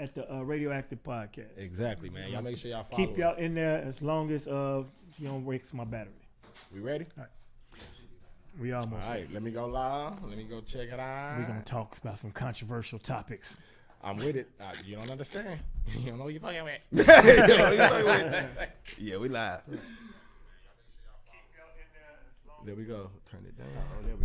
at the RadioActive Podcast. Exactly, man. Y'all make sure y'all follow Keep y'all us. in there as long as you don't waste my battery. We ready? All right. We almost. All right, let me go live. Let me go check it out. We're gonna talk about some controversial topics. I'm with it. You don't understand. You don't know what you're fucking with. Yeah, we live. There we go. Turn it down.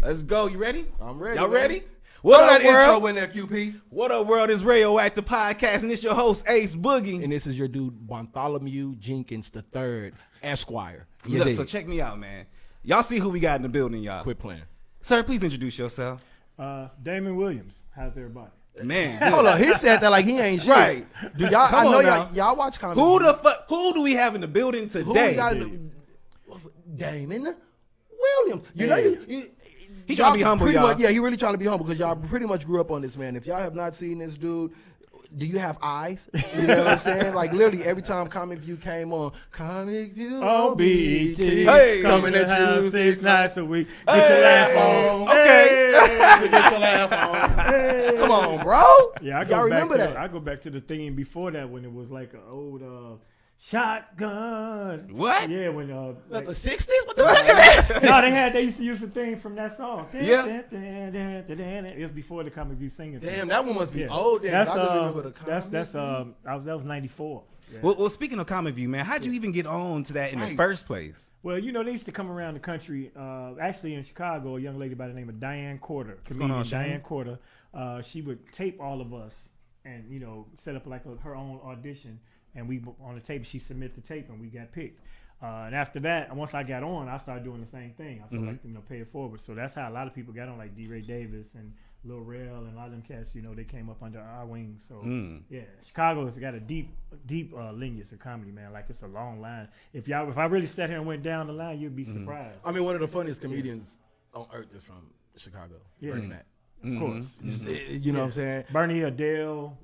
Let's go. You ready? I'm ready. Y'all man. ready? What What up, up, world? intro in there, QP? What up, world? It's RadioActive Podcast, and it's your host, Ace Boogie. And this is your dude, Bartholomew Jenkins III, Esquire. You Look, dig? so check me out, man. Y'all see who we got in the building, y'all. Quit playing. Sir, please introduce yourself. Damon Williams. How's everybody? Man, Hold good. on, he said that like he ain't shit. Right. Do y'all? Come I know on now. y'all watch comedy. Who do we have in the building Who today? we got in the- Damon Williams. You know, He tryna be humble, pretty y'all. much, yeah, he really trying to be humble because y'all pretty much grew up on this man. If y'all have not seen this dude, do you have eyes? You know what I'm saying? Like literally every time Comic View came on, Comic View on BET, Hey. coming at you 6 nights a week. Get your laugh on. Okay. Get your laugh on. Come on, bro. Yeah, y'all remember that? I go back to the theme before that when it was like an old shotgun. What? Yeah, when What, the 60s? What the fuck is that? no, they used to use the theme from that song. Yeah. It was before the Comic View singing. Damn, that one must be Yeah. old. Then, That's I just remember the that was 94. Yeah. Well, speaking of Comic View, man, how'd you even get on to that in the first place? Well, they used to come around the country. Actually, in Chicago, a young lady by the name of Diane Corder, going on, Diane Corder. She would tape all of us and set up like her own audition. And we on the tape, she submitted the tape, and we got picked. And after that, once I got on, I started doing the same thing. I felt like pay it forward. So that's how a lot of people got on, like D. Ray Davis and Lil Rel and a lot of them cats. They came up under our wing. So yeah, Chicago's got a deep lineage of comedy, man. Like it's a long line. If I really sat here and went down the line, you'd be surprised. I mean, one of the funniest comedians on earth is from Chicago. Yeah. Bernie Mac. Of course. You know what I'm saying? Bernie, Adele,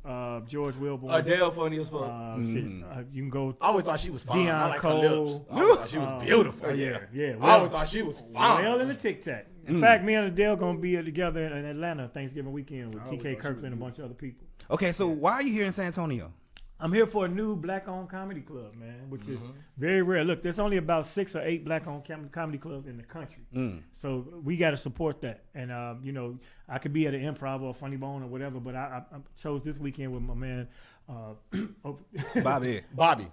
George Wilborn. Adele funny as fuck. You can go. I always thought she was fine. Deion I like Cole. her lips. I always thought she was beautiful. Yeah. I always thought she was fine. Well in the Tic Tac. In fact, me and Adele gonna be together in Atlanta Thanksgiving weekend with TK Kirkland and a bunch of other people. Okay, so why are you here in San Antonio? I'm here for a new black-owned comedy club, man, which is very rare. Look, there's only about 6 or 8 black-owned comedy clubs in the country. So we got to support that. And, I could be at an Improv or a Funny Bone or whatever, but I chose this weekend with my man, Bobby. Bobby.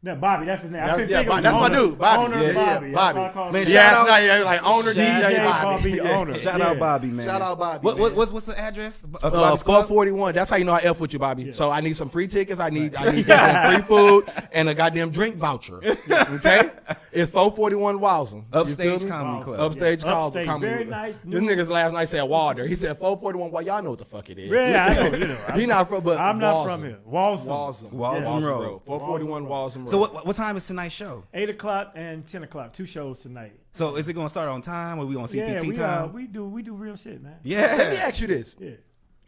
No, Bobby, that's his name. I couldn't Yeah, think of that's my owner, dude, Bobby. Owner Yeah, Bobby. yeah, That's Bobby. why I call him Man, Bobby. shout Yeah, out- now you're like owner DJ Bobby Bobby. owner. Shout Yeah. out Bobby, man. Shout out Bobby. man. What's the address? of Bobby's Club? 441. That's how you know I F with you, Bobby. So I need some free tickets. I need goddamn free food and a goddamn drink voucher. Okay? It's 441 Wowsome. Upstage Comedy Club. Upstage called Upstage, comedy. very nice. This niggas last night said Walder. He said 441. Well, y'all know what the fuck it is. Yeah, I know. He not from, but I'm not Walsum. from here. Walsum. Walsum Road. Road. 441 Walsum Road. So what time is tonight's show? 8 o'clock and 10 o'clock. 2 shows tonight. So is it going to start on time, or we on CPT Yeah, time? we do real shit, man. Yeah. Let me ask you this. Yeah.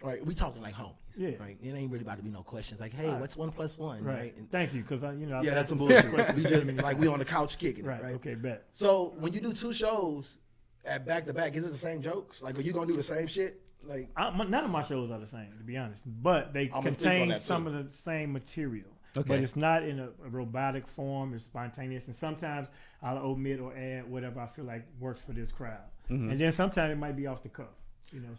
All right, we talking like homies. Yeah. Right. It ain't really about to be no questions like, hey, what's 1 + 1? Right. And Thank you, because yeah, that's some bullshit. We just like we on the couch kicking it. Right. Right. Okay, bet. So when you do 2 shows at back to back, is it the same jokes? Like, are you gonna do the same shit? Like, None of my shows are the same, to be honest, but they I'm gonna think on contain that, some too. of the same material. Okay. But it's not in a robotic form. It's spontaneous, and sometimes I'll omit or add whatever I feel like works for this crowd, and then sometimes it might be off the cuff.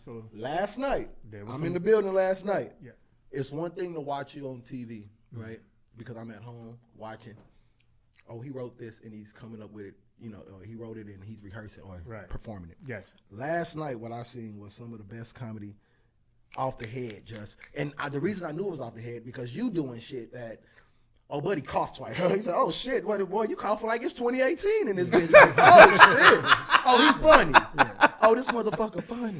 So last night, There was I'm some- in the building last night. Yeah. It's one thing to watch you on TV, right? Because I'm at home watching. Oh, he wrote this and he's coming up with it. Or he wrote it and he's rehearsing or performing it. Gotcha. Last night, what I seen was some of the best comedy off the head, and the reason I knew it was off the head because you doing shit that. Oh, buddy coughed twice. He said, "Oh shit, what boy? You coughing like it's 2018 in this bitch." Like, oh shit. Oh, he funny. Oh, this motherfucker funny.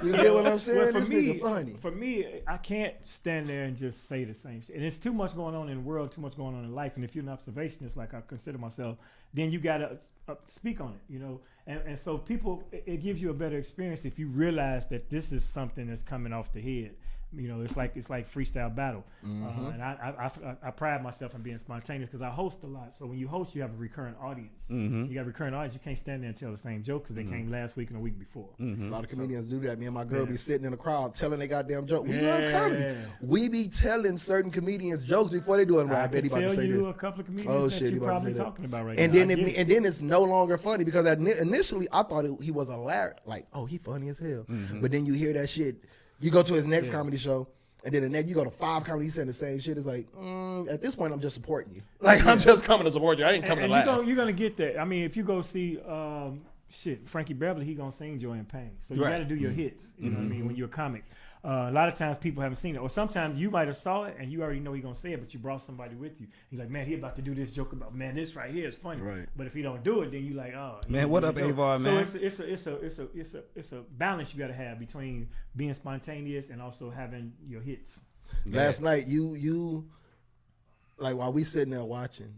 You get what I'm saying? Well, This nigga funny. For me, I can't stand there and just say the same shit. And it's too much going on in the world, too much going on in life. And if you're an observationist, like I consider myself, then you got to speak on it, And so people, it gives you a better experience if you realize that this is something that's coming off the head. You know, it's like freestyle battle, and I pride myself in being spontaneous because I host a lot. So when you host, you have a recurrent audience. You got a recurrent audience. You can't stand there and tell the same jokes because they came last week and the week before. A lot of comedians do that. Me and my girl be sitting in the crowd telling their goddamn joke. We love comedy. We be telling certain comedians jokes before they do it. I can tell you a couple of comedians that you're probably talking about right now. And then it's no longer funny because initially I thought he was hilarious. Like, oh, he funny as hell. But then you hear that shit. You go to his next comedy show, and then the next you go to 5 comedy. He's saying the same shit. It's like, at this point, I'm just supporting you. Like, I'm just coming to support you. I ain't coming to laugh. You're gonna get that. I mean, if you go see Frankie Beverly, he gonna sing Joy and Pain. So you got to do your hits. You know what I mean? When you're a comic, a lot of times people haven't seen it, or sometimes you might have saw it and you already know he's gonna say it, but you brought somebody with you. You're like, man, he about to do this joke about, man, this right here is funny. Right. But if he don't do it, then you like, oh, man, what up, Avar, man? So it's a balance you got to have between being spontaneous and also having your hits. Last night, you like while we sitting there watching.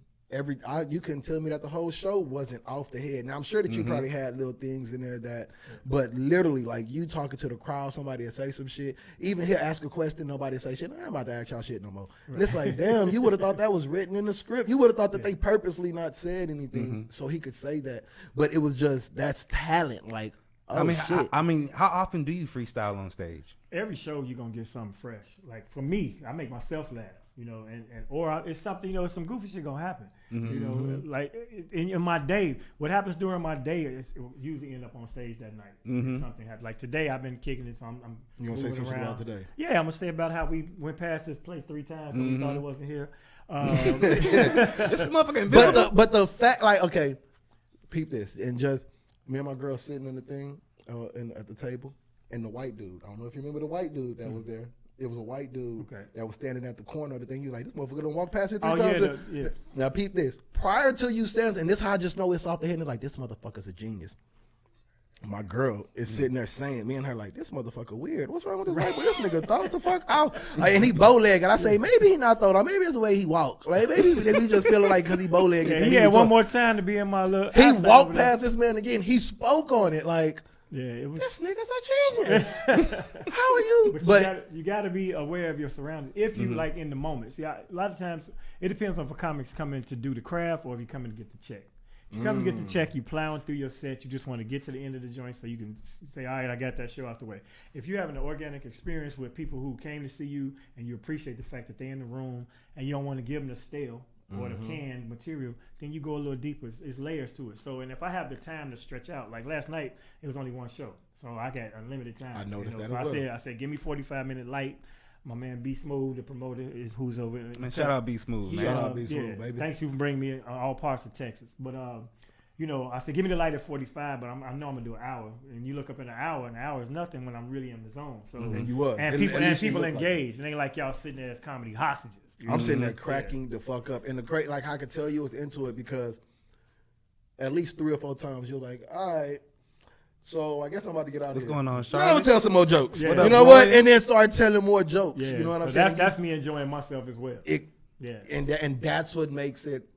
You couldn't tell me that the whole show wasn't off the head. Now I'm sure that you probably had little things in there but literally like you talking to the crowd, somebody will say some shit. Even he'll ask a question, nobody will say shit. I'm about to ask y'all shit no more. Right. And it's like, damn, you would have thought that was written in the script. You would have thought that they purposely not said anything so he could say that. But it was just that's talent. Like, oh, shit. I mean, how often do you freestyle on stage? Every show you're gonna get something fresh. Like for me, I make myself laugh. You know, or it's something, you know, some goofy shit gonna happen. You know, like in my day, what happens during my day is it usually end up on stage that night. Something happens. Like today, I've been kicking it, so I'm you gonna say something around. about today? Yeah, I'm gonna say about how we went past this place 3 times because we thought it wasn't here. This motherfucker invisible. But the fact, like, okay, peep this, and just me and my girl sitting in the thing at the table, and the white dude. I don't know if you remember the white dude that was there. It was a white dude that was standing at the corner of the thing. He was like, this motherfucker done walk past it 3 times. Yeah. Now, peep this. Prior to you standing, and this how I just know it's off the head, and like, this motherfucker's a genius. My girl is sitting there saying, me and her like, this motherfucker weird. What's wrong with this white boy? This nigga thought the fuck out. Like, and he bow-legged. And I say, maybe he not thought out. Maybe it's the way he walk. Like, maybe we just feeling like because he bow-legged. Yeah, he had one more time to be in my little... He walked past this man again. He spoke on it like... Yeah, it was. This nigga's a genius. How are you? But you got to be aware of your surroundings if you like in the moment. See, a lot of times it depends on if a comic's coming to do the craft or if you coming to get the check. If you come and get the check, you plowing through your set. You just want to get to the end of the joint so you can say, all right, I got that show out the way. If you're having an organic experience with people who came to see you and you appreciate the fact that they're in the room and you don't want to give them the stale or the canned material, then you go a little deeper. It's layers to it. So, and if I have the time to stretch out, like last night, it was only one show. So I got unlimited time. I noticed that. So I said, give me 45-minute light. My man B Smooth, the promoter, is who's over. Man, shout out B Smooth, man. Shout out B Smooth, baby. Thanks you for bringing me in all parts of Texas. But you know, I said, give me the light at 45, but I know I'm gonna do an hour. And you look up in an hour is nothing when I'm really in the zone. So and you was. And people engaged. And they like y'all sitting there as comedy hostages. I'm sitting there cracking the fuck up. And the great, like I could tell you was into it because at least 3 or 4 times you was like, all right, so I guess I'm about to get out of here. What's going on, Charlie? Now I'm gonna tell some more jokes. Yeah. You know what? And then start telling more jokes. Yeah. You know what I'm so saying? That's me enjoying myself as well. And that's what makes it.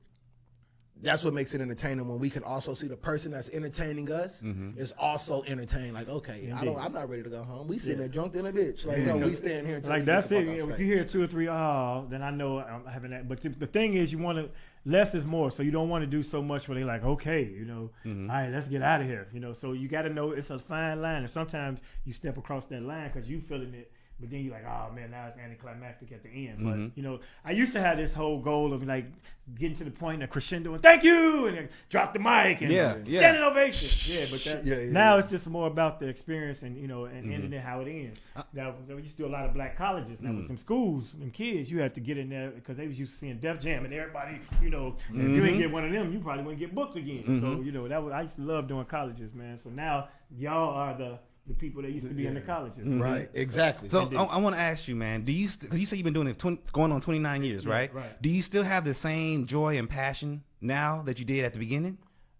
That's what makes it entertaining when we can also see the person that's entertaining us is also entertained. Like, okay, I'm not ready to go home. We sitting there drunk in a bitch. Like, no, we staying here. Like that's it. If you hear 2 or 3, then I know I'm having that. But the thing is, you want to less is more. So you don't want to do so much where they like, okay, you know, all right, let's get out of here. You know, so you got to know it's a fine line, and sometimes you step across that line because you feeling it. But then you're like, oh man, now it's anticlimactic at the end. But you know, I used to have this whole goal of like getting to the point of crescendo and thank you, and then drop the mic and standing ovation. But now it's just more about the experience and you know, and ending it how it ends. Now we used to do a lot of black colleges. Now with some schools and kids, you had to get in there because they was used to seeing Def Jam and everybody, you know, if you ain't get one of them, you probably wouldn't get booked again. So you know, I used to love doing colleges, man. So now y'all are the people that used to be in the colleges. Right, exactly. So I want to ask you, man, do you, because you say you've been doing it going on 29 years, right? Right. Do you still have the same joy and passion now that you did at the beginning?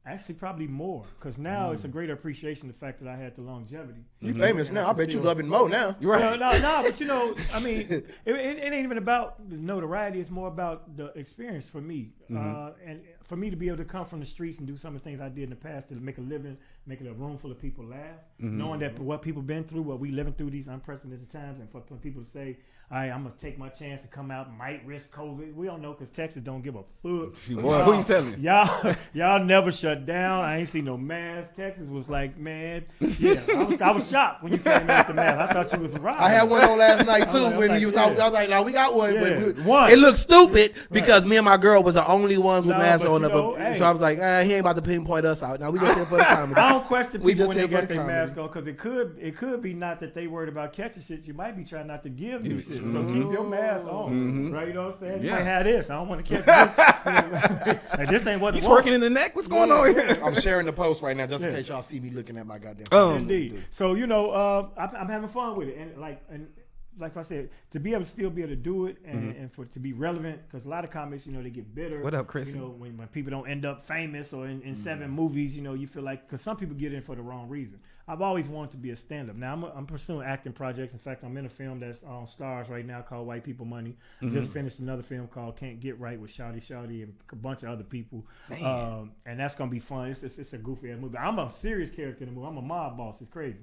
Actually, probably more, because now it's a greater appreciation of the fact that I had the longevity. You famous now. I bet you loving Mo now. You're right. No, but I mean, it ain't even about the notoriety. It's more about the experience for me, and for me to be able to come from the streets and do some of the things I did in the past to make a living, making a room full of people laugh, knowing that what people been through, what we living through these unprecedented times, and for people to say, all right, I'm gonna take my chance to come out, might risk COVID. We don't know because Texas don't give a fuck. Boy, who you telling? Y'all never shut down. I ain't seen no mask. Texas was like, man, yeah. I was shocked when you came in with the mask. I thought you was right. I had one on last night too. When you was out, I was like, "No, we got one." Yeah. One. It looked stupid because me and my girl was the only ones with masks on. Hey. So I was like, he ain't about to pinpoint us out. Now we just here for the comedy. I don't question We people just when they here for got the their comedy. mask on because it could be not that they worried about catching shit. You might be trying not to give you shit. So keep your mask on, right? You know what I'm saying? You might have this. I don't want to catch this. Like, this ain't what He's working in the neck. What's going on here? I'm sharing the post right now just in case y'all see me looking at my goddamn. Indeed. So I'm having fun with it, and like I said, to be able to still be able to do it and for to be relevant, because a lot of comics, they get bitter. What up, Chris? When people don't end up famous or in 7 movies, you feel like, because some people get in for the wrong reason. I've always wanted to be a stand-up. Now I'm pursuing acting projects. In fact, I'm in a film that's on Stars right now called White People Money. Just finished another film called Can't Get Right with Shawty and a bunch of other people. And that's gonna be fun. It's a goofy ass movie. I'm a serious character in the movie. I'm a mob boss. It's crazy.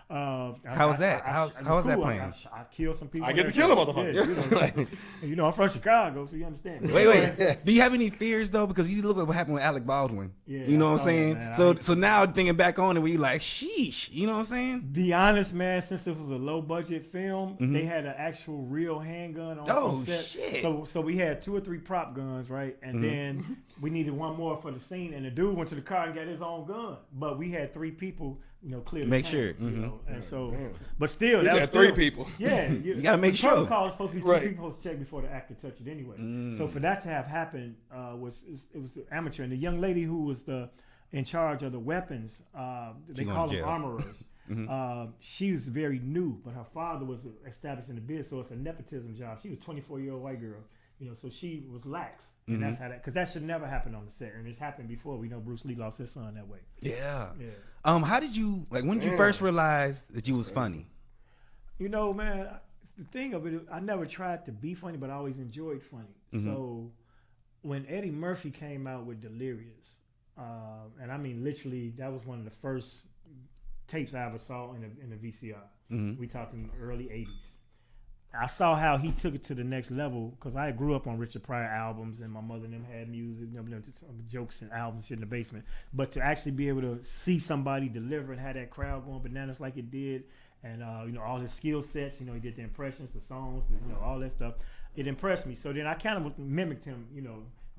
How was that? How was that playing? I killed some people. I get to kill a motherfucker. Yeah, I'm from Chicago, so you understand. Wait. Do you have any fears though? Because you look at what happened with Alec Baldwin. Yeah, you know what I'm I saying? saw that, So now thinking back on it, we like, sheesh. You know what I'm saying? Be honest, man. Since it was a low budget film, they had an actual real handgun on set. Shit. So we had 2 or 3 prop guns, right? And then we needed one more for the scene. And the dude went to the car and got his own gun. But we had 3 people, clear the Make tank, sure. And so, but still, He's that had was 3 people. Yeah, You gotta make sure. The protocol is supposed to be 2 Right. people supposed to check before the actor touch it anyway. So for that to have happened was amateur. And the young lady who was in charge of the weapons, they call them armorers. She was very new, but her father was established in the biz, so it's a nepotism job. She was a 24-year-old white girl, so she was lax, and that's how because that should never happen on the set, and it's happened before. We know Bruce Lee lost his son that way. Yeah. How did you when did you first realize that you was funny? Man, the thing of it, I never tried to be funny, but I always enjoyed funny. So when Eddie Murphy came out with Delirious, and I mean literally, that was one of the first tapes I ever saw in a VCR. We talking early 80s. I saw how he took it to the next level because I grew up on Richard Pryor albums, and my mother and them had music, jokes and albums shit in the basement. But to actually be able to see somebody deliver and have that crowd going bananas like it did, and all his skill sets, he did the impressions, the songs, all that stuff. It impressed me. So then I kind of mimicked him,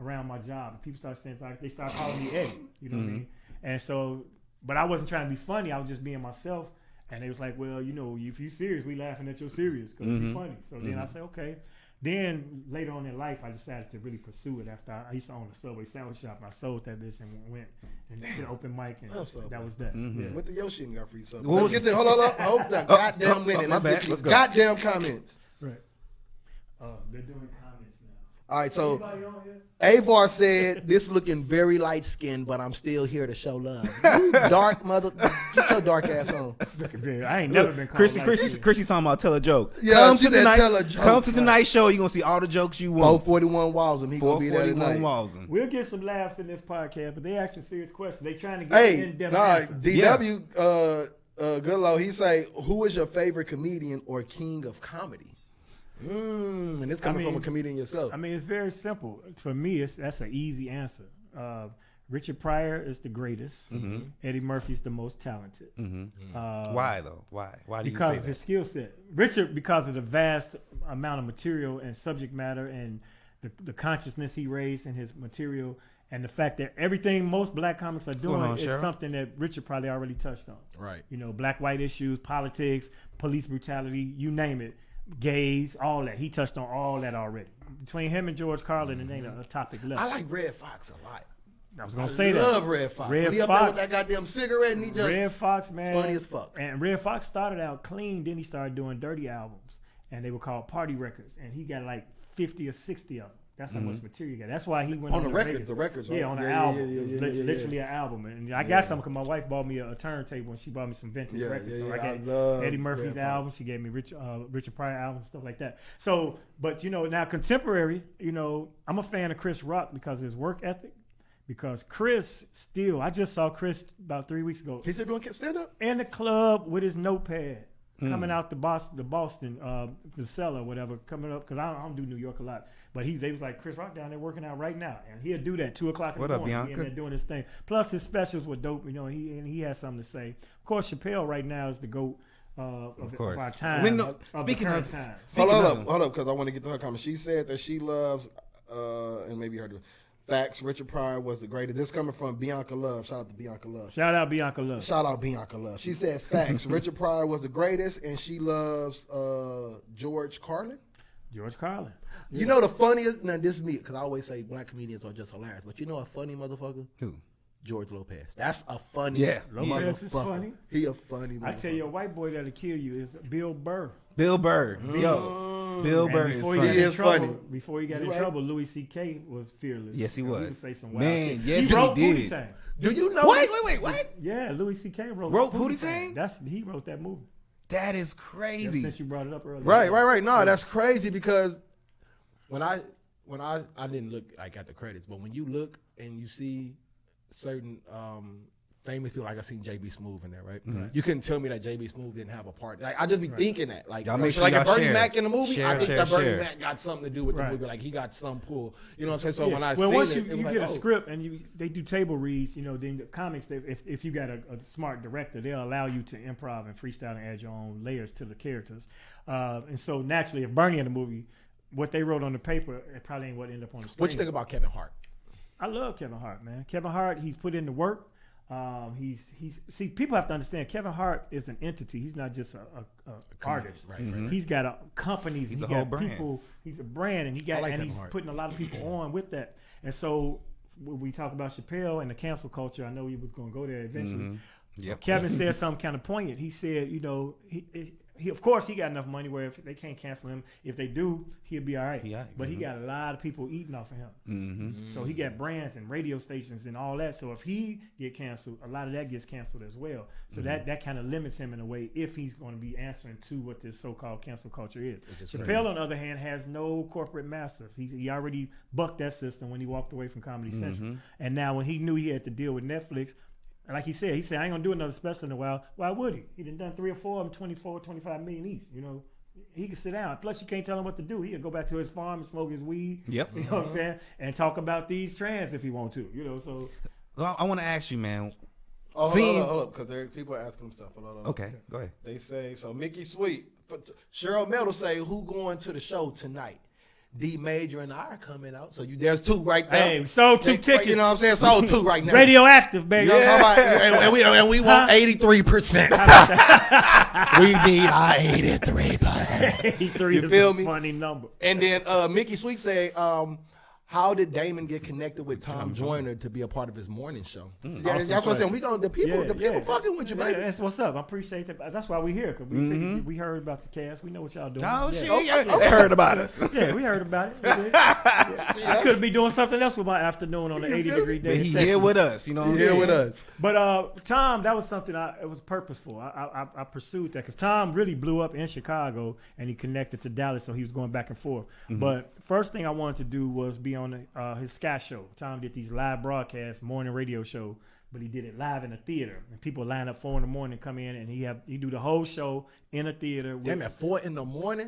around my job. And people started saying, they started calling me Eddie. You know what I mean? And so, but I wasn't trying to be funny. I was just being myself. And they was like, well, if you serious, we laughing at your serious because you're funny. So then I said, okay. Then later on in life, I decided to really pursue it after I used to own a Subway sandwich shop. And I sold that bitch and went and did an open mic. And that was that. Yeah. Went to your shit and got free Subway. Let's get to hold on. Goddamn minute. My Let's bad. get Let's to go. goddamn comments. Right. They're doing comments now. All right, so Anybody on here? Avar said, this looking very light-skinned, but I'm still here to show love. You dark mother. Get your dark ass on. I ain't never been called Chrissy talking about tell a joke. Yeah, she said tell a joke. Come to tonight's show. You're going to see all the jokes you want. 441 Walsham. He going to be there tonight. 441 Walsham. We'll get some laughs in this podcast, but they asking serious questions. They trying to get an in-depth answer. DW Goodlow, he say, who is your favorite comedian or king of comedy? And it's coming from a comedian yourself. I mean, it's very simple. For me, that's an easy answer. Richard Pryor is the greatest. Eddie Murphy's the most talented. Why though? Why do you because say of that? his skill set. Richard, because of the vast amount of material and subject matter and the consciousness he raised in his material, and the fact that everything most black comics are doing is something that Richard probably already touched on. Right. Black-white issues, politics, police brutality, you name it. Gays, all that. He touched on all that already. Between him and George Carlin, it ain't a topic left. I like Red Fox a lot. I was gonna say that. I love Red Fox. Red He up Fox. there with that goddamn cigarette and he just Red Fox, man, funny as fuck. And Red Fox started out clean, then he started doing dirty albums, and they were called party records, and he got like 50 or 60 of them. That's how much material you got. That's why he went On the to records, Vegas. the records, right? Yeah, on the Yeah, album. yeah, Literally an album. And I got some because my wife bought me a turntable and she bought me some vintage records. So I got love Eddie Murphy's album. She gave me Richard Pryor albums, stuff like that. So, but now contemporary, I'm a fan of Chris Rock because of his work ethic. Because Chris I just saw Chris about 3 weeks ago. He's still doing stand-up? In the club with his notepad. Coming out the Boston, the cellar, whatever, coming up, because I don't do New York a lot. But they was like, Chris Rock down there working out right now. And he'll do that 2 o'clock in the morning. What up, He in Bianca? there doing his thing. Plus his specials were dope, and he has something to say. Of course, Chappelle right now is the GOAT of our time. Speaking of time. Hold up, because I want to get to her comment. She said that she loves, and maybe you heard it, facts, Richard Pryor was the greatest. This coming from Bianca Love. Shout out to Bianca Love. Shout out Bianca Love. Shout out Bianca Love. She said facts, Richard Pryor was the greatest, and she loves George Carlin. George Carlin. You know the funniest, now this is me, because I always say black comedians are just hilarious, but you know a funny motherfucker? Who? George Lopez. That's a funny Lopez motherfucker. is funny. He a funny motherfucker. I tell you, a white boy that'll kill you is Bill Burr. Bill Burr. Yo, Bill And Burr is before funny. he got in is trouble, funny. Before he got in Right. trouble, Louis C.K. was fearless. Yes, he He was. would say some wild Man, shit. yes, he wrote he did. Pootie Tang. Do you know? Wait, what? Yeah, Louis C.K. wrote Pootie Tang? He wrote that movie. That is crazy. Since you brought it up earlier. Right. No, that's crazy because when I didn't look like at the credits, but when you look and you see certain famous people, like I seen JB Smoove in there, right? Mm-hmm. You couldn't tell me that JB Smoove didn't have a part. Like I just be thinking that, like, Y'all make sure like y'all if Bernie share. Mac in the movie, I think Share, that Bernie share. Mac got something to do with the Right. movie. Like he got some pull. You know what I'm saying? So Yeah. when I well, seen once it, you it was get like, a script and they do table reads, then the comics, if you got a smart director, they'll allow you to improv and freestyle and add your own layers to the characters. And so naturally, if Bernie in the movie, what they wrote on the paper, it probably ain't what ended up on the screen. What you think about Kevin Hart? I love Kevin Hart, man. Kevin Hart, he's put in the work. See, people have to understand Kevin Hart is an entity. He's not just a artist. Right. He's got companies. He's he a got whole brand. people. He's a brand, and I like and Kevin he's Hart. putting a lot of people on with that. And so when we talk about Chappelle and the cancel culture, I know he was going to go there eventually. Yep. Kevin said something kind of poignant. He said, he of course he got enough money where if they can't cancel him, if they do, he'll be all right. He all right. But he got a lot of people eating off of him. Mm-hmm. So he got brands and radio stations and all that. So if he get canceled, a lot of that gets canceled as well. So that kind of limits him in a way if he's going to be answering to what this so-called cancel culture is. Chappelle, on the other hand, has no corporate masters. He already bucked that system when he walked away from Comedy Central. And now when he knew he had to deal with Netflix, like he said, I ain't going to do another special in a while. Why would he? He done 3 or 4 of them, 24, 25 million each, He can sit down. Plus, you can't tell him what to do. He'll go back to his farm and smoke his weed. Yep. You know what I'm saying? And talk about these trans if he want to. So. Well, I want to ask you, man. Hold up, because people are asking him stuff. Hold on. Okay, go ahead. They say, so Mickey Sweet, Cheryl Meadow say, who going to the show tonight? D Major and I are coming out. So there's 2 right there. Hey, we sold 2 tickets. You know what I'm saying? Sold 2 right now. RadioActive, baby. And we want 83%. We need our 83%. 83 You is feel a me? funny number. And then Mickey Sweet say, how did Damon get connected with Tom Joyner to be a part of his morning show? Yeah, Awesome that's what I'm saying. question. The people fucking with you, Yeah, baby. that's what's up. I appreciate that. That's why we here, because we heard about the cast. We know what y'all doing. Oh, yeah. shit. They heard about us. Yeah, we heard about it. I could be doing something else with my afternoon on the 80-degree day. But he here with us, you know what I'm Here saying? with us. But Tom, that was something it was purposeful. I pursued that because Tom really blew up in Chicago and he connected to Dallas, so he was going back and forth. But first thing I wanted to do was be on his Sky Show. Tom did these live broadcasts, morning radio show, but he did it live in a theater. And people line up 4 a.m, come in, and he do the whole show in a theater. Damn, at 4 a.m?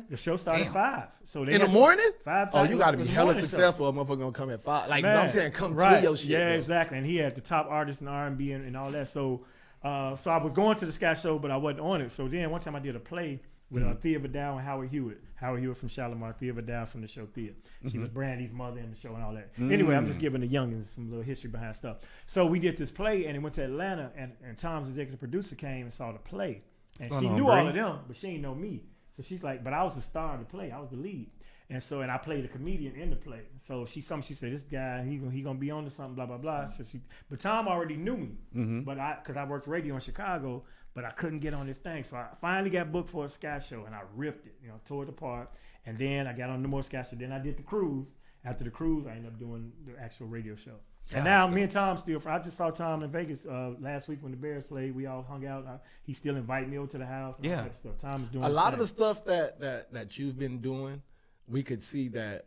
The show started at 5. So they In the had morning? 5. Oh, you got to it be was a hella morning show. successful. A motherfucker gonna come at 5. Like, Man, I'm saying, come right. to your shit. Yeah, bro. exactly. And he had the top artists in R&B and all that. So I was going to the Sky Show, but I wasn't on it. So then one time I did a play with Thea Vidal and Howard Hewitt. Howard Hewitt from Shalimar, Thea Vidal from the show Thea. She was Brandy's mother in the show and all that. Anyway, I'm just giving the youngins some little history behind stuff. So we did this play, and it went to Atlanta, and Tom's executive producer came and saw the play. And she knew all of them, but she didn't know me. So she's like, but I was the star of the play. I was the lead. And I played a comedian in the play. So she said, this guy, he gonna be on to something, blah, blah, blah. So but Tom already knew me. But because I worked radio in Chicago, but I couldn't get on this thing. So I finally got booked for a Sky Show, and I ripped it, tore it apart. And then I got on the more Sky Show. Then I did the cruise. after the cruise, I ended up doing the actual radio show. And now me and Tom still. I just saw Tom in Vegas last week when the Bears played. We all hung out. He still invited me over to the house. And all that stuff. Tom is doing a lot of the stuff that you've been doing. We could see that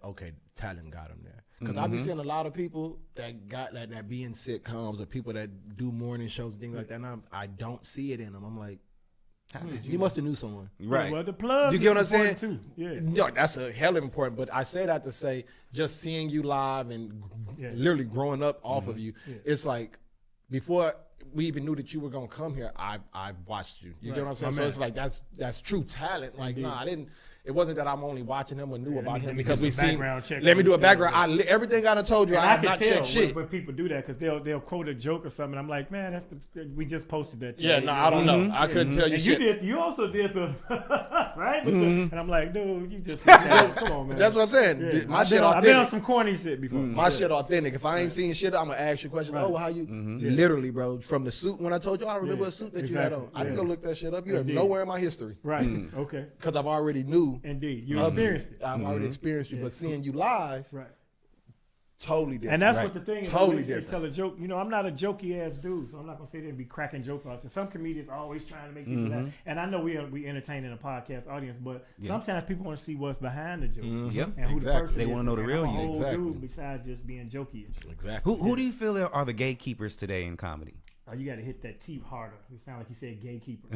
talent got him there. Because I've been seeing a lot of people that got that be in sitcoms or people that do morning shows and things like that. And I don't see it in them. I'm like, you must have knew someone, right? Well, the plug. You get what I'm saying? Too. Yeah. No, that's a hell of important. But I say that to say, just seeing you live and literally growing up off of you, it's like before we even knew that you were gonna come here, I watched you. You get what I'm saying? So it's like that's true talent. Like I didn't. It wasn't that I'm only watching him or knew about him because we seen. Let me do a background. Everything I done told you, I have not checked shit. When people do that, because they'll quote a joke or something. I'm like, man, we just posted that. Yeah, no, I don't know. I couldn't tell you shit. You also did the right, and I'm like, dude, you just come on, man. That's what I'm saying. Yeah. My shit authentic. I've been on some corny shit before. My shit authentic. If I ain't seen shit, I'm gonna ask you questions. Oh, how you? Literally, bro. From the suit when I told you, I remember a suit that you had on. I didn't go look that shit up. You have nowhere in my history. Right. Okay. Because I've already knew. Indeed, you experienced it. I've already experienced you, but seeing you live, totally different. And that's what the thing is. Totally different. Tell a joke. I'm not a jokey ass dude, so I'm not gonna sit there and be cracking jokes all the time. Some comedians are always trying to make people laugh, and I know we entertain in a podcast audience, but sometimes people want to see what's behind the jokes. Yep, and who the person they is. want to know the real you. Exactly. Dude besides just being jokey and shit. Exactly. Who do you feel are the gatekeepers today in comedy? Oh, you got to hit that T harder. You sound like you said gatekeeper.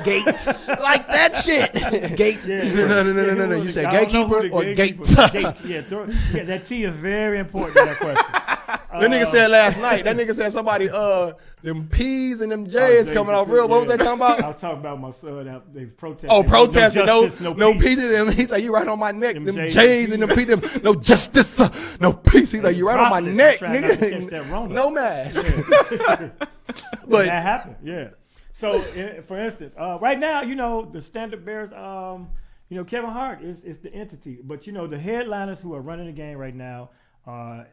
Gate. Like that shit. Gate. No. You say gatekeeper or gate? Gate. Yeah, that T is very important in that question. That nigga said last night. That nigga said somebody, them P's and them J's coming off real. What was they talking about? I was talking about my son. They protested. Oh, protesting. No P's. He said, you right on my neck. Them J's and them P's. No justice. No peace. He's like, you right on my neck, nigga. No mask. But that happened. Yeah. So, for instance, right now, the standard bearers, Kevin Hart is the entity. But, the headliners who are running the game right now are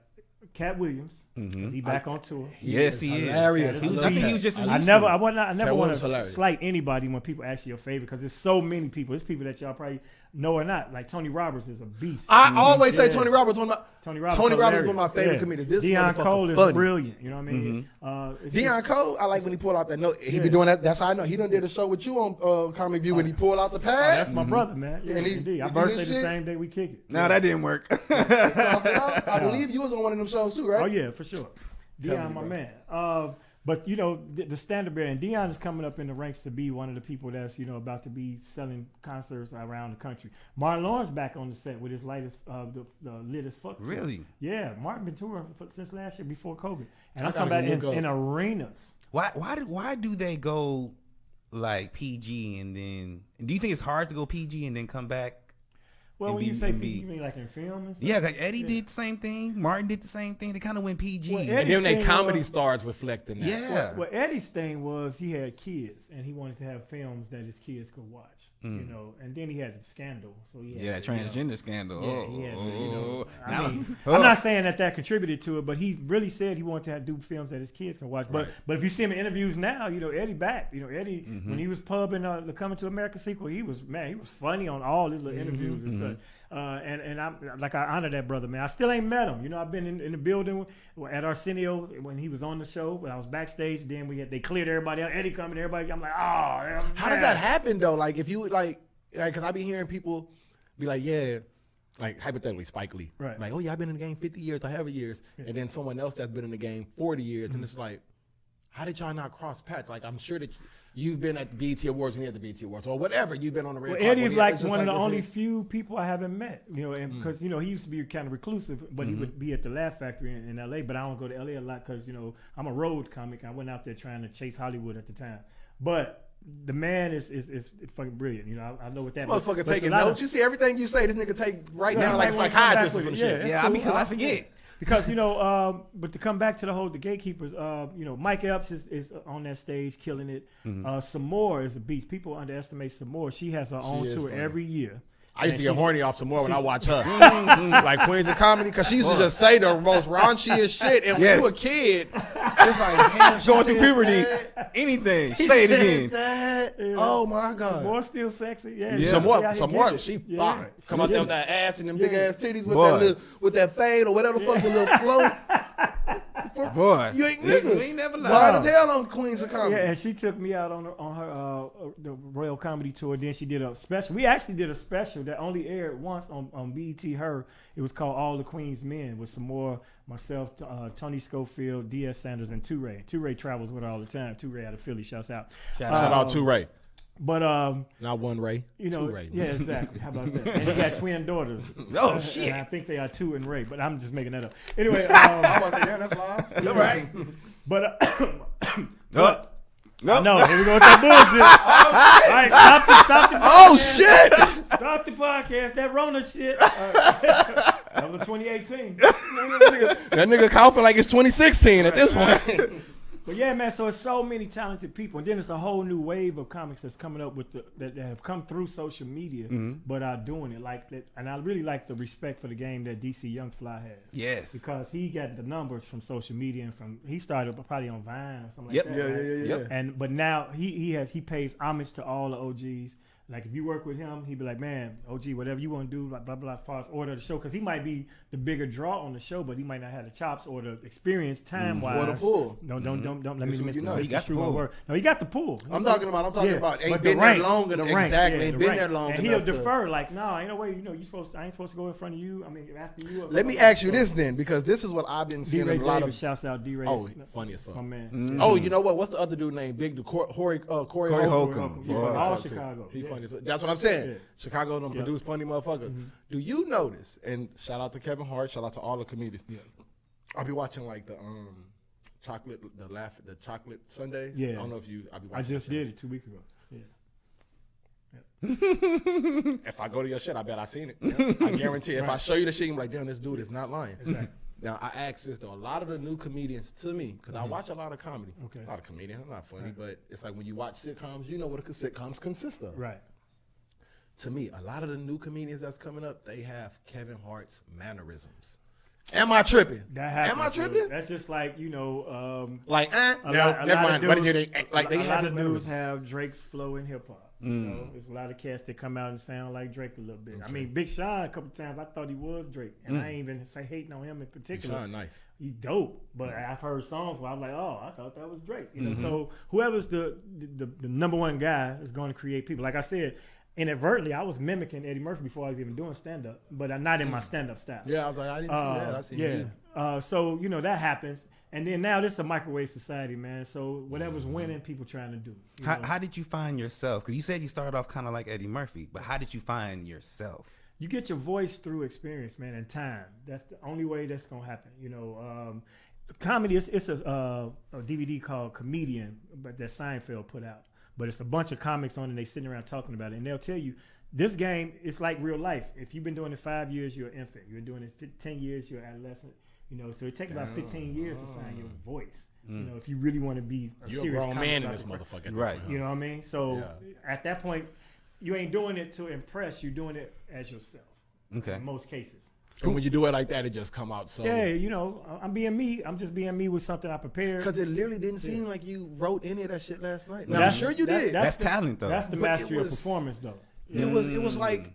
Cat Williams. Is he back on tour? Yes, he is. Hilarious. I think he was just in I never want to slight anybody when people ask you your favorite, because there's so many people. There's people that y'all probably know or not. Like Tony Roberts is a beast. I always say Tony Roberts is one of my favorite comedians. This Deion Cole is brilliant. You know what I mean? Deion Cole, I like when he pulled out that note. He be doing that. That's how I know. He done did a show with you on Comedy View when he pulled out the pad. That's my brother, man. Yeah, indeed. Our birthday the same day we kick it. No, that didn't work. I believe you was on one of them shows too, right? Oh yeah, for sure. Deion, my man. But the standard bearer, and Deion is coming up in the ranks to be one of the people that's about to be selling concerts around the country. Martin Lawrence back on the set with his latest the lit as fuck. Really? Tour. Yeah, Martin been touring since last year before COVID, and I'm talking about in arenas. Why do they go like PG and then? Do you think it's hard to go PG and then come back? Well, when you say PG, you mean like in film and stuff? Yeah, like Eddie did the same thing. Martin did the same thing. They kind of went PG. Well, and then they comedy stars reflecting that. Yeah. Well, Eddie's thing was he had kids, and he wanted to have films that his kids could watch. And then he had the scandal. So he had transgender scandal. Yeah, he had I'm not saying that contributed to it, but he really said he wanted to do films that his kids can watch. But if you see him in interviews now, Eddie back. Eddie when he was pubbing the Coming to America sequel, he was funny on all his little interviews and such. And I'm like, I honor that brother, man. I still ain't met him. I've been in the building at Arsenio when he was on the show, but I was backstage. Then they cleared everybody out. Eddie coming, everybody. I'm like, oh. How does that happen though? Like if you because I be hearing people be like, yeah, like hypothetically Spike Lee, right? Like, oh yeah, I've been in the game 50 years, or however years, and then someone else that's been in the game 40 years, and it's like, how did y'all not cross paths? Like I'm sure that you've been at the BET Awards and he at the BET Awards or whatever. You've been on the red carpet. Eddie's like one of the only few people I haven't met, and because he used to be kind of reclusive, but he would be at the Laugh Factory in LA. But I don't go to LA a lot because I'm a road comic. I went out there trying to chase Hollywood at the time, but the man is fucking brilliant. I know what that. Motherfucker taking notes. You see everything you say, this nigga take right now like psychiatrist or some shit. Yeah, because I forget. Because but to come back to the gatekeepers, Mike Epps is on that stage killing it. Samore is a beast. People underestimate Samore. She has her own tour every year. I used to get horny off Samore when I watch her, like Queens of Comedy, because she used to just say the most raunchiest shit. And when you were a kid, It's like, damn, she Going through said puberty. that. Anything. He Say it said again. that. Yeah. Oh my God. More still sexy. Yeah. Yeah. Some See how more, he some get more. it. She Yeah. fine. She Come out there with get that ass and them Yeah. big ass titties with Boy. that little, with that fade or whatever the fuck, the little flow. Boy. You ain't You nigga. ain't never Blind lied. as hell on Queens of Yeah, Comedy. and she took me out on her the Royal Comedy Tour. Then she did a special. We actually did a special that only aired once on BET. It was called All the Queen's Men with some more myself, Tony Schofield, D.S. Sanders, and Toure. Toure travels with her all the time. Toure out of Philly. Shouts out. Shout out to Ray. But Not one Ray. you know, two Ray. yeah, exactly. How about that? And he got twin daughters. Oh, shit. And I think they are 2 and Ray, but I'm just making that up. Anyway, I was like, damn, that's live. All right. but No. no, here we go with that bullshit. All right, stop the Oh podcast. shit! Stop the podcast. That Rona shit. That was 2018. That nigga coughing like it's 2016 at this point. But yeah, man. So it's so many talented people, and then it's a whole new wave of comics that's coming up with that have come through social media, but are doing it like that. And I really like the respect for the game that DC Young Fly has. Yes. Because he got the numbers from social media and he started probably on Vine or something Yep. like that. Yeah. Right? And but now he pays homage to all the OGs. Like if you work with him, he'd be like, man, OG, whatever you want to do, blah blah blah, as far as order the show, because he might be the bigger draw on the show, but he might not have the chops or the experience time wise. Or the pull. No, don't let It's me who miss you know. the He got the pull. word. No, he got the pull. I'm talking about Yeah, ain't but been the rank, there long the enough. rank, Exactly, yeah, ain't the been rank. there long and enough. he'll defer like, no, ain't no way. I ain't supposed to go in front of you. I mean, after you. Let me ask you this then, because this is what I've been seeing D-Ray a lot Davis, of. shouts out D-Ray. Oh, funny as fuck. My man. Oh, you know what? What's the other dude named Big? Corey Corey Holcomb. Holcomb. He's Boy. from all That's what I'm saying. Chicago. He Yeah. funny as fuck. That's what I'm saying. Yeah. Chicago don't Yeah. produce funny motherfuckers. Do you notice? And shout out to Kevin Hart. Shout out to all the comedians. Yeah. I'll be watching like the chocolate Sundays. Yeah. I don't know if you. I'll be watching. I just that shit. did it 2 weeks ago. Yeah. If I go to your shit, I bet I seen it. I guarantee. If I show you the shit, you're like, damn, this dude is not lying. Exactly. Now I ask this though, a lot of the new comedians to me, because I watch a lot of comedy. Okay. A lot of comedians, I'm not funny, but it's like when you watch sitcoms, you know what sitcoms consist of. Right. To me, a lot of the new comedians that's coming up, they have Kevin Hart's mannerisms. Am I tripping? That happens. Am I tripping? That's just like, Like, a no, lot never of mind. What dudes- did they like? They a have lot his of dudes mannerisms. have Drake's flow in hip hop. You know, there's a lot of cats that come out and sound like Drake a little bit. I mean, Big Sean, a couple times I thought he was Drake, and I ain't even say hating on him in particular. Sean, nice. He dope, but I've heard songs where I'm like, oh, I thought that was Drake. You know, so whoever's the number one guy is going to create people. Like I said, inadvertently, I was mimicking Eddie Murphy before I was even doing stand up, but I'm not in my stand up style. Yeah, I was like, I didn't see that. I seen you. So you know that happens, and then now this is a microwave society, man. So whatever's winning, people trying to do. You know? How did you find yourself? Because you said you started off kind of like Eddie Murphy, but how did you find yourself? You get your voice through experience, man, and time. That's the only way that's gonna happen. You know, comedy. It's a DVD called Comedian, but that Seinfeld put out. But it's a bunch of comics on, and they sitting around talking about it, and they'll tell you this game is like real life. If you've been doing it 5 years, you're an infant. You're doing it 10 years, you're an adolescent. You know, so it takes about 15 years to find your voice. You know, if you really want to be You're a serious grown comic man in about this the craft. motherfucker. Right. You know what I mean? So at that point, you ain't doing it to impress. You're doing it as yourself. Okay. In most cases. And when you do it like that, it just come out so. Yeah, you know, I'm being me. I'm just being me with something I prepared. Because it literally didn't seem like you wrote any of that shit last night. But Now, I'm sure you did. That's talent, though. That's the But it mastery of was- performance, though. It was like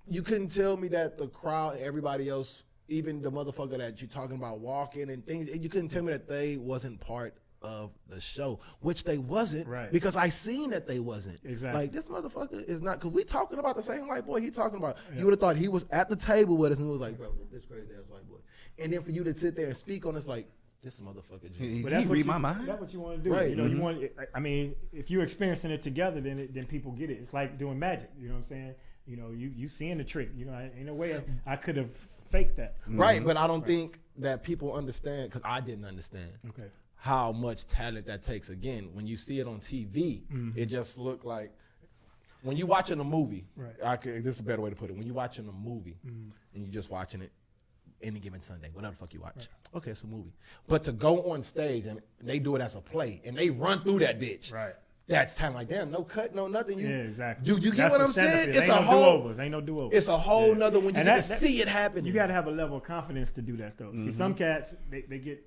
you couldn't tell me that the crowd, everybody else, even the motherfucker that you're talking about walking and things, you couldn't tell me that they wasn't part of the show, which they wasn't, Right. because I seen that they wasn't. Exactly. Like, this motherfucker is not, because we talking about the same white boy he talking about. You would have thought he was at the table with us and was like, bro, this crazy ass white boy. And then for you to sit there and speak on this, like, this motherfucker. He But that's what read you, my mind. That's what you want to do. Right. You know, you want. I mean, if you're experiencing it together, then people get it. It's like doing magic. You know what I'm saying? You know, you seeing the trick. You know, in a way, I could have faked that. Right, but I don't think that people understand, because I didn't understand. Okay. How much talent that takes. Again, when you see it on TV, it just looked like when you watching a movie. Right. This is a better way to put it. When you watching a movie and you just watching it any given Sunday, whatever the fuck you watch. Right. Okay, it's a movie. But to go on stage and they do it as a play and they run through that bitch. Right. That's time like, damn, no cut, no nothing. Yeah, exactly. You get That's what what I'm stand-up saying? is. It's Ain't a no whole. do-overs. Ain't no do-overs. It's a whole nother when you And get to that- see it happen. You got to have a level of confidence to do that, though. See, some cats they get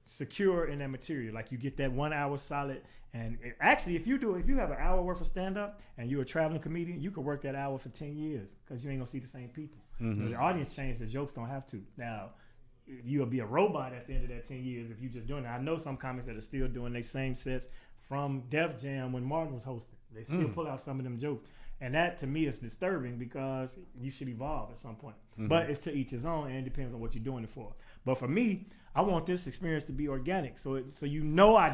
secure in that material. Like you get that 1 hour solid. And actually, if you have an hour worth of stand up and you're a traveling comedian, you could work that hour for 10 years because you ain't gonna see the same people. You know, the audience change, the jokes don't have to. Now, you'll be a robot at the end of that 10 years if you just doing it. I know some comics that are still doing their same sets from Def Jam when Martin was hosting. They still pull out some of them jokes. And that to me is disturbing because you should evolve at some point. But it's to each his own, and it depends on what you're doing it for. But for me, I want this experience to be organic. So I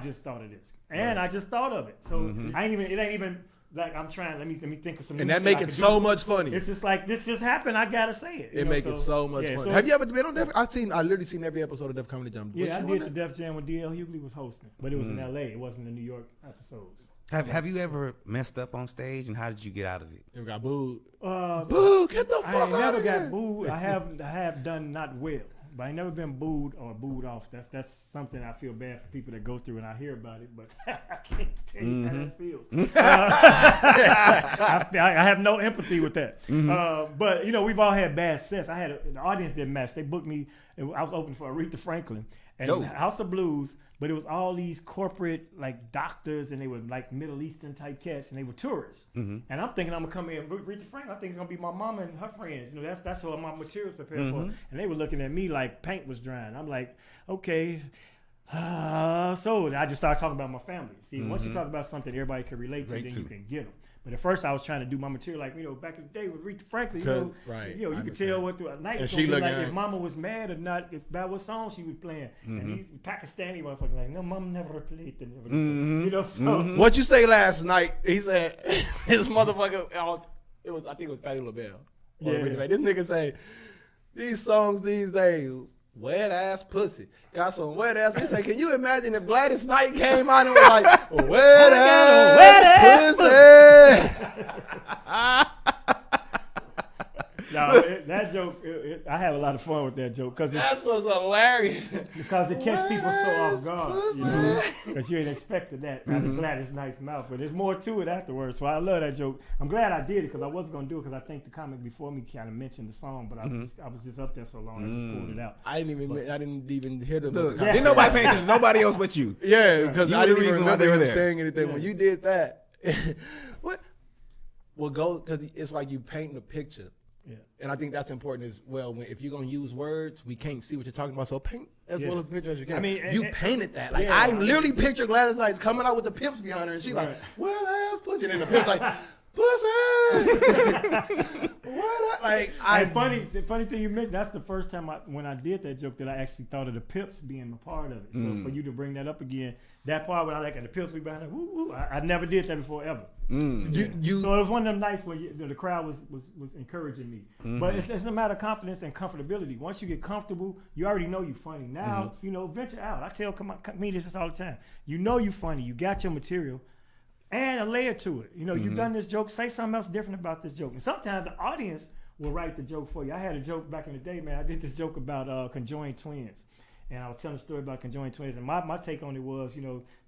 just thought of this. And I just thought of it. So it ain't even like I'm trying, let me think of some And new that shit make I it could so do. much funny. It's just like this just happened. I gotta say it. It make it so much fun. Have you ever been on Def? I literally seen every episode of Def Comedy Jam. Yeah, I did the Def Jam when D.L. Hughley was hosting, but it was in L.A. It wasn't the New York episodes. Have you ever messed up on stage, and how did you get out of it? You got booed. Boo! Get the fuck I ain't out never of got here. booed. I have done not well, but I ain't never been booed or booed off. That's something I feel bad for people that go through, and I hear about it, but I can't tell you how that feels. I have no empathy with that. But we've all had bad sets. The audience didn't match. They booked me. I was opening for Aretha Franklin and House of Blues. But it was all these corporate like doctors, and they were like Middle Eastern type cats, and they were tourists. And I'm thinking I'm gonna come in and read the Frank. I think it's gonna be my mama and her friends. That's what my materials prepared for. And they were looking at me like paint was drying. I'm like, okay. So I just started talking about my family. See, once you talk about something everybody can relate to, then you can get them. But at first I was trying to do my material like, back in the day with Aretha Franklin, you could tell what the night was gonna be like if mama was mad or not, if about what song she was playing. And these Pakistani motherfuckers like, no, mom never played the so What you say last night? He said his motherfucker. I think it was Patti LaBelle. This nigga say these songs these days. Wet ass pussy. Got some wet ass. He said, can you imagine if Gladys Knight came out and was like, wet ass pussy? No, that joke, I have a lot of fun with that joke because That's what's hilarious. Because it catch people so off guard, because you ain't expected that out of Gladys Knight's mouth. But there's more to it afterwards. So I love that joke. I'm glad I did it because I wasn't gonna do it because I think the comic before me kind of mentioned the song, but I was just up there so long I just pulled it out. I didn't even hear the Look, didn't nobody pay attention to nobody else but you. Yeah, because I didn't even reason why remember they were him there. saying anything. Yeah. When you did that, what? Well, go because it's like you painting a picture. Yeah. And I think that's important as well. If you're gonna use words, we can't see what you're talking about. So paint as well as the picture as you can. I mean, you painted that. Like yeah, I literally picture Gladys Knight coming out with the pimps behind her, and she's like, "What ass pussy?" And then the pimps like, "Pussy." What? Like The funny thing you mentioned, that's the first time when I did that joke that I actually thought of the Pips being a part of it. So for you to bring that up again, that part when I like the Pips be behind it, woo woo, I never did that before ever. So it was one of them nights where the crowd was encouraging me. But it's a matter of confidence and comfortability. Once you get comfortable, you already know you're funny. Now, venture out. I tell comedians this all the time. You know you're funny. You got your material. And a layer to it. You've done this joke. Say something else different about this joke. And sometimes the audience will write the joke for you. I had a joke back in the day, man. I did this joke about conjoined twins. And I was telling a story about conjoined twins. And my take on it was,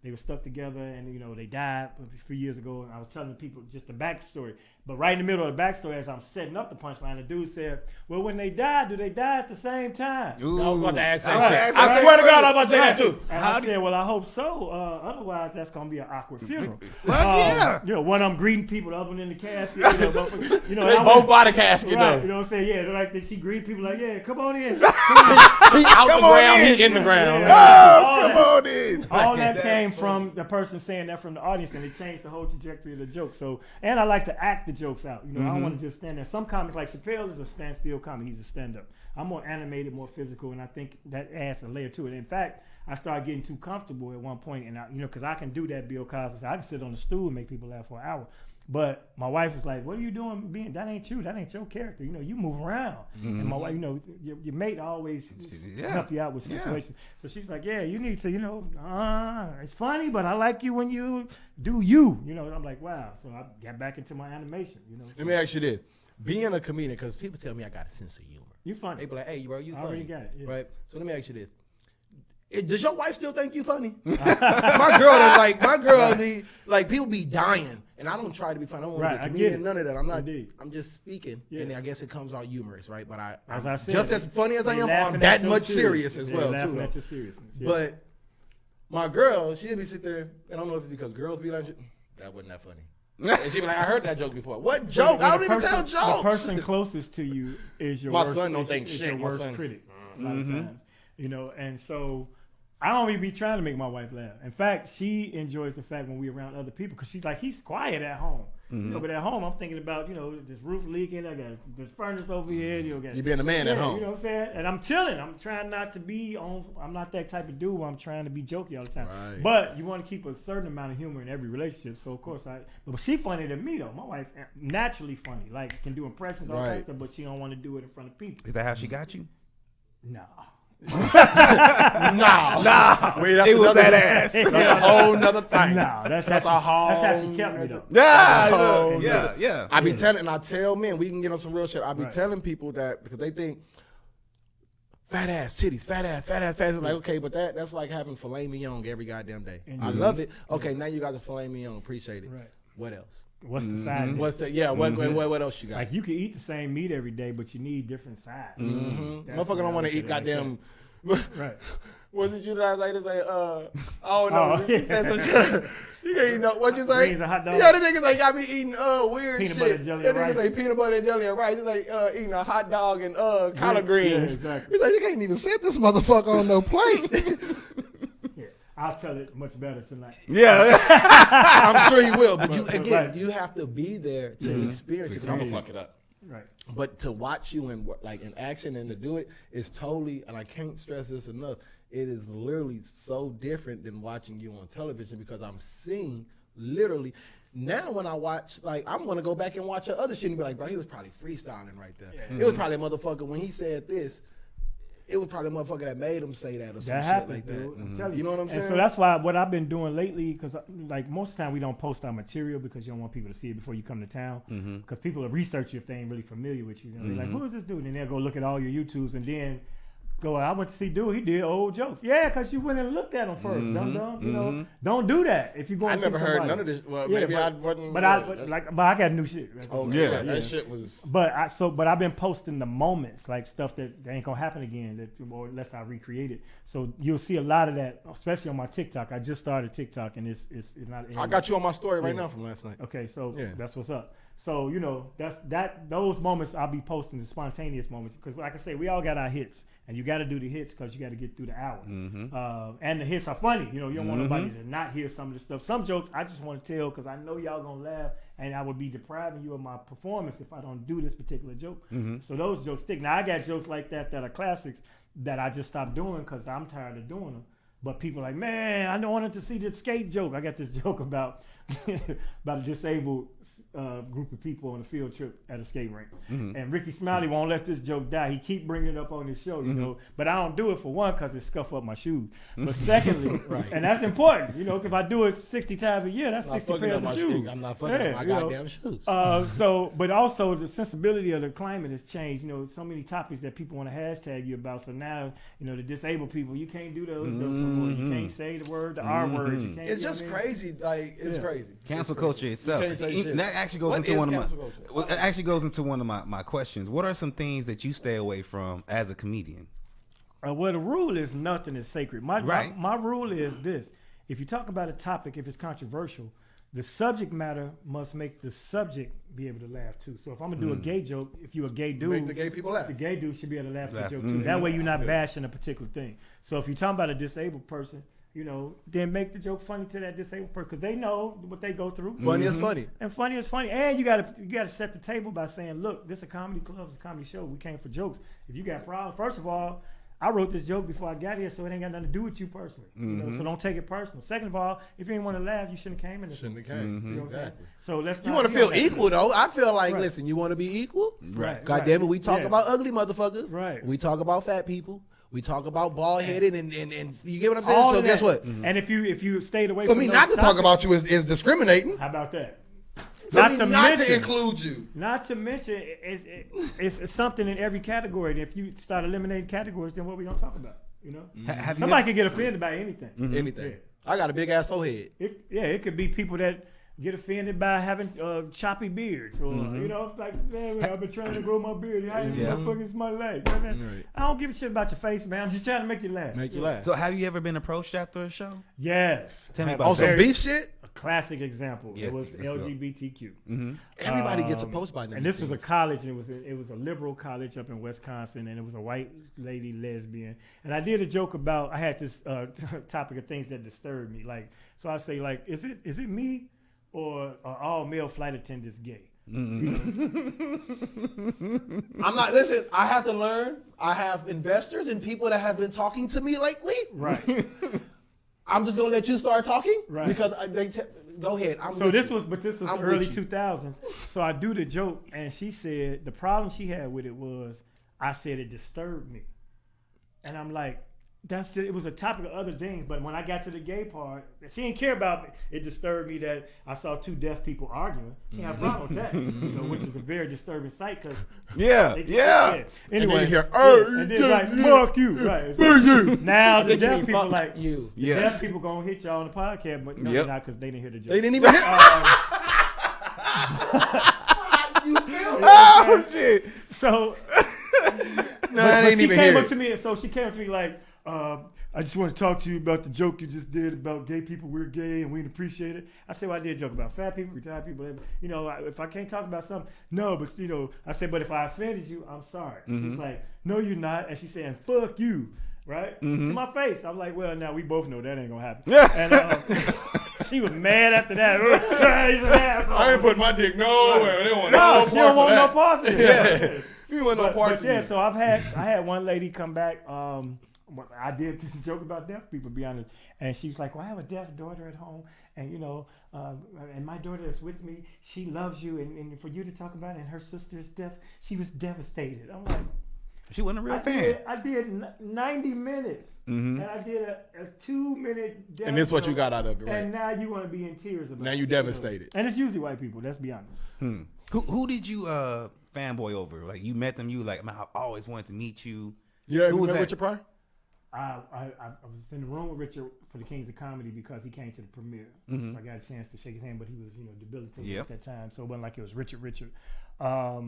they were stuck together and, they died a few years ago. And I was telling the people just the backstory. But right in the middle of the backstory, as I'm setting up the punchline, the dude said, well, when they die, do they die at the same time? Ooh. I was about to ask Right. that shit. I swear to God, I was about to say that too. And I said, well, I hope so. Otherwise, that's going to be an awkward funeral. Well, yeah. One of them greeting people, the other one in the casket. They both body casket Right, though. you know what I'm saying? Yeah, they're like she greet people like, yeah, come on in. He out the ground, he in the ground. Yeah. Come on in. All that came from the person saying that from the audience, and it changed the whole trajectory of the joke. So, and I like to act the jokes out. I don't want to just stand there. Some comics, like Chappelle, is a standstill comic. He's a stand-up. I'm more animated, more physical, and I think that adds a layer to it. In fact, I started getting too comfortable at one point, and because I can do that Bill Cosby. I can sit on the stool and make people laugh for an hour. But my wife was like, "What are you doing? That ain't you. That ain't your character. You move around." And my wife, your mate always help you out with situations. So she's like, "Yeah, you need to, it's funny, but I like you when you do you." I'm like, "Wow." So I got back into my animation. Let me ask you this: being a comedian, because people tell me I got a sense of humor. You funny. They be like, "Hey, bro, you I funny." already got it. Yeah. Right. So let me ask you this: does your wife still think you funny? My girl, people be dying, and I don't try to be funny. I don't want to be a comedian, none of that. I'm not. Indeed. I'm just speaking, and I guess it comes out humorous, right? But As I said, just as funny as I am, I'm laughing that at your much serious as well, laughing too. at your seriousness. Yeah. But my girl, she'd be sitting there, and I don't know if it's because girls be like, that wasn't that funny. And she'd be like, I heard that joke before. What joke? I don't even tell jokes. The person closest to you is your worst, son don't think shit. Your worst critic a lot of times. You know, and so I don't even be trying to make my wife laugh. In fact, she enjoys the fact when we're around other people because she's like, he's quiet at home. You know, but at home, I'm thinking about, you know, this roof leaking. I got this furnace over here. You being a man at home. You know what I'm saying? And I'm chilling. I'm trying not to be on. I'm not that type of dude where I'm trying to be jokey all the time. Right. But you want to keep a certain amount of humor in every relationship. So of course but she funny than me though. My wife naturally funny, like can do impressions, all types of stuff, but she don't want to do it in front of people. Is that how she got you? No. Nah. Wait, it was that ass. That's a whole nother thing. No, that's a whole. That's how she kept me though. Yeah. I be telling, and I tell men, we can get on some real shit. I be telling people that because they think fat ass titties, fat ass. I'm like, okay, but that's like having filet mignon every goddamn day. I love it. Okay, now you got the filet mignon. Appreciate it. Right. What else? What's the side? What's the what else you got? Like you can eat the same meat every day, but you need different sides. Motherfucker don't want to eat goddamn. Right. Was it you last night to say, oh no, you can't eat no, what you say? Greens and hot dogs. Yeah, the niggas like, y'all be eating weird peanut shit. Butter, jelly, That and niggas rice. like peanut butter and jelly and rice. It's like eating a hot dog and collard greens. Yeah, exactly. He's like, you can't even set this motherfucker on no plate. Yeah, I'll tell it much better tonight. Yeah. I'm sure he will, but you right. you have to be there to experience it. I'm gonna fuck it up. Right. But to watch you in action and to do it is totally, and I can't stress this enough, it is literally so different than watching you on television because I'm seeing literally now when I watch, like, I'm going to go back and watch your other shit and be like, bro, he was probably freestyling right there. Yeah. It was probably a motherfucker when he said this. It was probably a motherfucker that made him say that or some shit like that. I'm telling You know what I'm saying? And so that's why what I've been doing lately, because like most of the time we don't post our material because you don't want people to see it before you come to town. Because people will research you if they ain't really familiar with you. They're like, who is this dude? And they'll go look at all your YouTubes and then go, I went to see dude, he did old jokes. Yeah, because you went and looked at him first. Dumb. You know, don't do that if you go. I never heard none of this. Well, maybe I wasn't. But I got new shit. That shit was. But I've been posting the moments, like stuff that ain't gonna happen again, or unless I recreate it. So you'll see a lot of that, especially on my TikTok. I just started TikTok, and it's not. I got you on my story right now from last night. Okay, so that's what's up. So you know those moments I'll be posting the spontaneous moments because, like I say, we all got our hits, and you got to do the hits because you got to get through the hour. And the hits are funny. You know, you don't want nobody to not hear some of the stuff. Some jokes I just want to tell because I know y'all gonna laugh, and I would be depriving you of my performance if I don't do this particular joke. So those jokes stick. Now I got jokes like that are classics that I just stopped doing because I'm tired of doing them. But people are like, man, I don't want to see the skate joke. I got this joke about a disabled group of people on a field trip at a skate rink. And Ricky Smiley won't let this joke die. He keep bringing it up on his show, you know. But I don't do it for one because it scuff up my shoes. But secondly, and that's important, you know, if I do it 60 times a year, that's 60 pairs of shoes. I'm not fucking up my goddamn shoes. But also the sensibility of the climate has changed. You know, so many topics that people want to hashtag you about. So now, you know, the disabled people, you can't do those jokes no more. You can't say the word, the R word. You can't. It's just crazy. Like, it's crazy. Cancel culture itself. That actually goes into one of my questions. What are some things that you stay away from as a comedian? Well, the rule is nothing is sacred. My rule is this: if you talk about a topic, if it's controversial, the subject matter must make the subject be able to laugh too. So if I'm gonna do a gay joke, if you're a gay dude, make the gay people laugh. The gay dude should be able to laugh at the joke too. That way you're not bashing a particular thing. So if you're talking about a disabled person, you know, then make the joke funny to that disabled person because they know what they go through. Funny is funny. And funny is funny. And you gotta set the table by saying, look, this is a comedy club, it's a comedy show. We came for jokes. If you got problems, first of all, I wrote this joke before I got here, so it ain't got nothing to do with you personally. You know, so don't take it personal. Second of all, if you ain't want to laugh, you shouldn't have came in. Shouldn't have came. You know what I'm saying? So let's. You want to feel equal though. I feel like, listen, you want to be equal. Right. God damn it, we talk about ugly motherfuckers. Right. We talk about fat people. We talk about bald headed and you get what I'm saying. All so of guess that. what? And if you stayed away For from me those not to talk topics, about you is discriminating. how about that? Not to include you. Not to mention, it's something in every category. And if you start eliminating categories, then what we gonna talk about? You know, somebody can get offended by anything. Anything. I got a big ass forehead. It could be people that get offended by having choppy beards, or you know, like, man, I've been trying to grow my beard. How you motherfuckers my life? Right. I don't give a shit about your face, man. I'm just trying to make you laugh. Make you laugh. So, have you ever been approached after a show? Yes. Tell me about some beef shit. A classic example. It was LGBTQ. Everybody gets approached by them. And this was a college, and it was a liberal college up in Wisconsin, and it was a white lady lesbian. And I did a joke about, I had this topic of things that disturbed me. Like, so I say, like, is it me, or are all male flight attendants gay? Mm-hmm. I'm not. Listen, I have to learn. I have investors and people that have been talking to me lately. Right. I'm just gonna let you start talking, right? Because go ahead. This was early 2000s. So I do the joke, and she said the problem she had with it was I said it disturbed me, and I'm like, that's it. It was a topic of other things, but when I got to the gay part, she didn't care about it. It disturbed me that I saw two deaf people arguing. She didn't have a problem with that, which is a very disturbing sight. Cause yeah. Anyway, and then like fuck you, right? Now the deaf people like you. The deaf people gonna hit y'all on the podcast, but no, not because they didn't hear the joke. They didn't even. You feel me? Oh shit! So but she came up to me, and so she came up to me like. I just want to talk to you about the joke you just did about gay people. We're gay and we appreciate it. I said, well, I did a joke about fat people, retired people. You know, if I can't talk about something, no, but you know, I said, but if I offended you, I'm sorry. She's like, no, you're not. And she's saying, fuck you, right? To my face. I'm like, well, now we both know that ain't gonna happen. And she was mad after that. I ain't put my dick nowhere. They want no she don't want no parts of it. You want no parts of it. Yeah, so I had one lady come back. I did this joke about deaf people, to be honest, and she was like, well, I have a deaf daughter at home, and you know, and my daughter is with me, she loves you, and for you to talk about it, and her sister is deaf, she was devastated. I'm like, she wasn't a real fan. I did 90 minutes, and I did a 2-minute deaf and this is what you got out of it, right? And now you want to be in tears about it. Now you devastated. And it's usually white people, let's be honest. Who did you fanboy over? Like, you met them, you were like, man, I always wanted to meet you. Yeah, who was that? Richard Pryor? I was in the room with Richard for the Kings of Comedy because he came to the premiere. So I got a chance to shake his hand, but he was, debilitated at that time. So it wasn't like it was Richard. I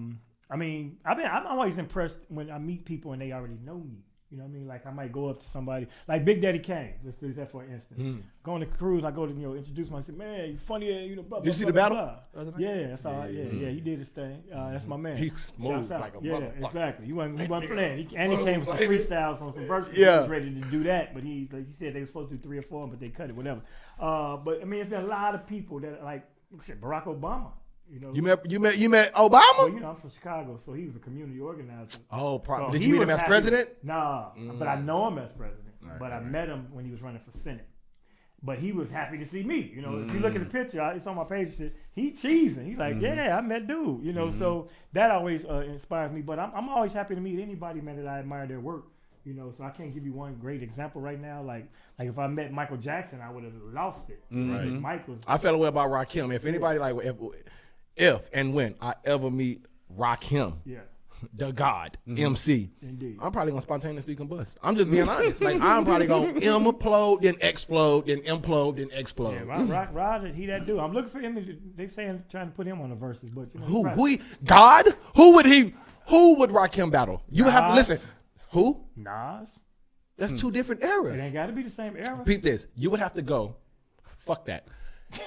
mean, I'm always impressed when I meet people and they already know me. You know what I mean? Like, I might go up to somebody, like Big Daddy Kane. Let's do that for an instant. Going to cruise, I go to, introduce myself. Man, you funny, blah, blah, Did you see blah, the battle? Blah. Yeah, that's all right. Yeah, he did his thing. That's my man. He moved like a motherfucker. Yeah, exactly. He wasn't playing. He came with some freestyles on some verses. He was ready to do that, but he said they were supposed to do 3 or 4, but they cut it, whatever. But I mean, it's been a lot of people that like Barack Obama. You met Obama? Well, I'm from Chicago, so he was a community organizer. Oh, so did you meet him as president? Nah, but I know him as president. I met him when he was running for Senate. But he was happy to see me. If you look at the picture, it's on my page. He cheesing. He's like, yeah, I met dude. So that always inspires me. But I'm always happy to meet anybody, man, that I admire their work. So I can't give you one great example right now. Like if I met Michael Jackson, I would have lost it. Right. Mike was. I felt away about Rakim. If anybody if and when I ever meet Rakim, the God, MC, indeed, I'm probably gonna spontaneously combust. I'm just being honest. Like, I'm probably gonna implode, then explode, then implode, then explode. Yeah, Rod, he that dude. I'm looking for him. They saying trying to put him on the verses, but who would Rakim battle? You would have to listen. Who? Nas. That's 2 different eras. It ain't got to be the same era. Repeat this. You would have to go. Fuck that.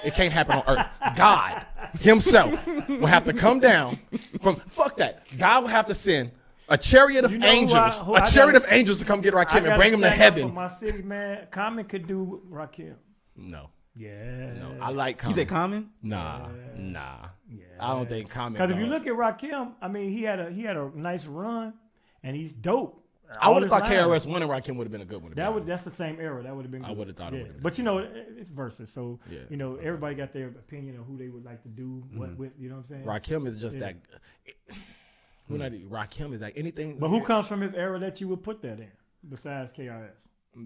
It can't happen on earth. God himself will have to come down from, fuck that. God would have to send a chariot of angels, to come get Rakim and bring him to heaven. My city, man, Common could do Rakim. No. Yeah. No, I like Common. You say Common? Nah. Yeah. I don't think Common. Because if you look at Rakim, I mean, he had a nice run, and he's dope. I would have thought KRS-One and Rakim would have been a good one. That's the same era. That would have been good. I would have thought it would have been. But it's versus. So, everybody got their opinion of who they would like to do what with, you know what I'm saying? Rakim is just that. Rakim is like anything. But who comes from his era that you would put that in besides KRS?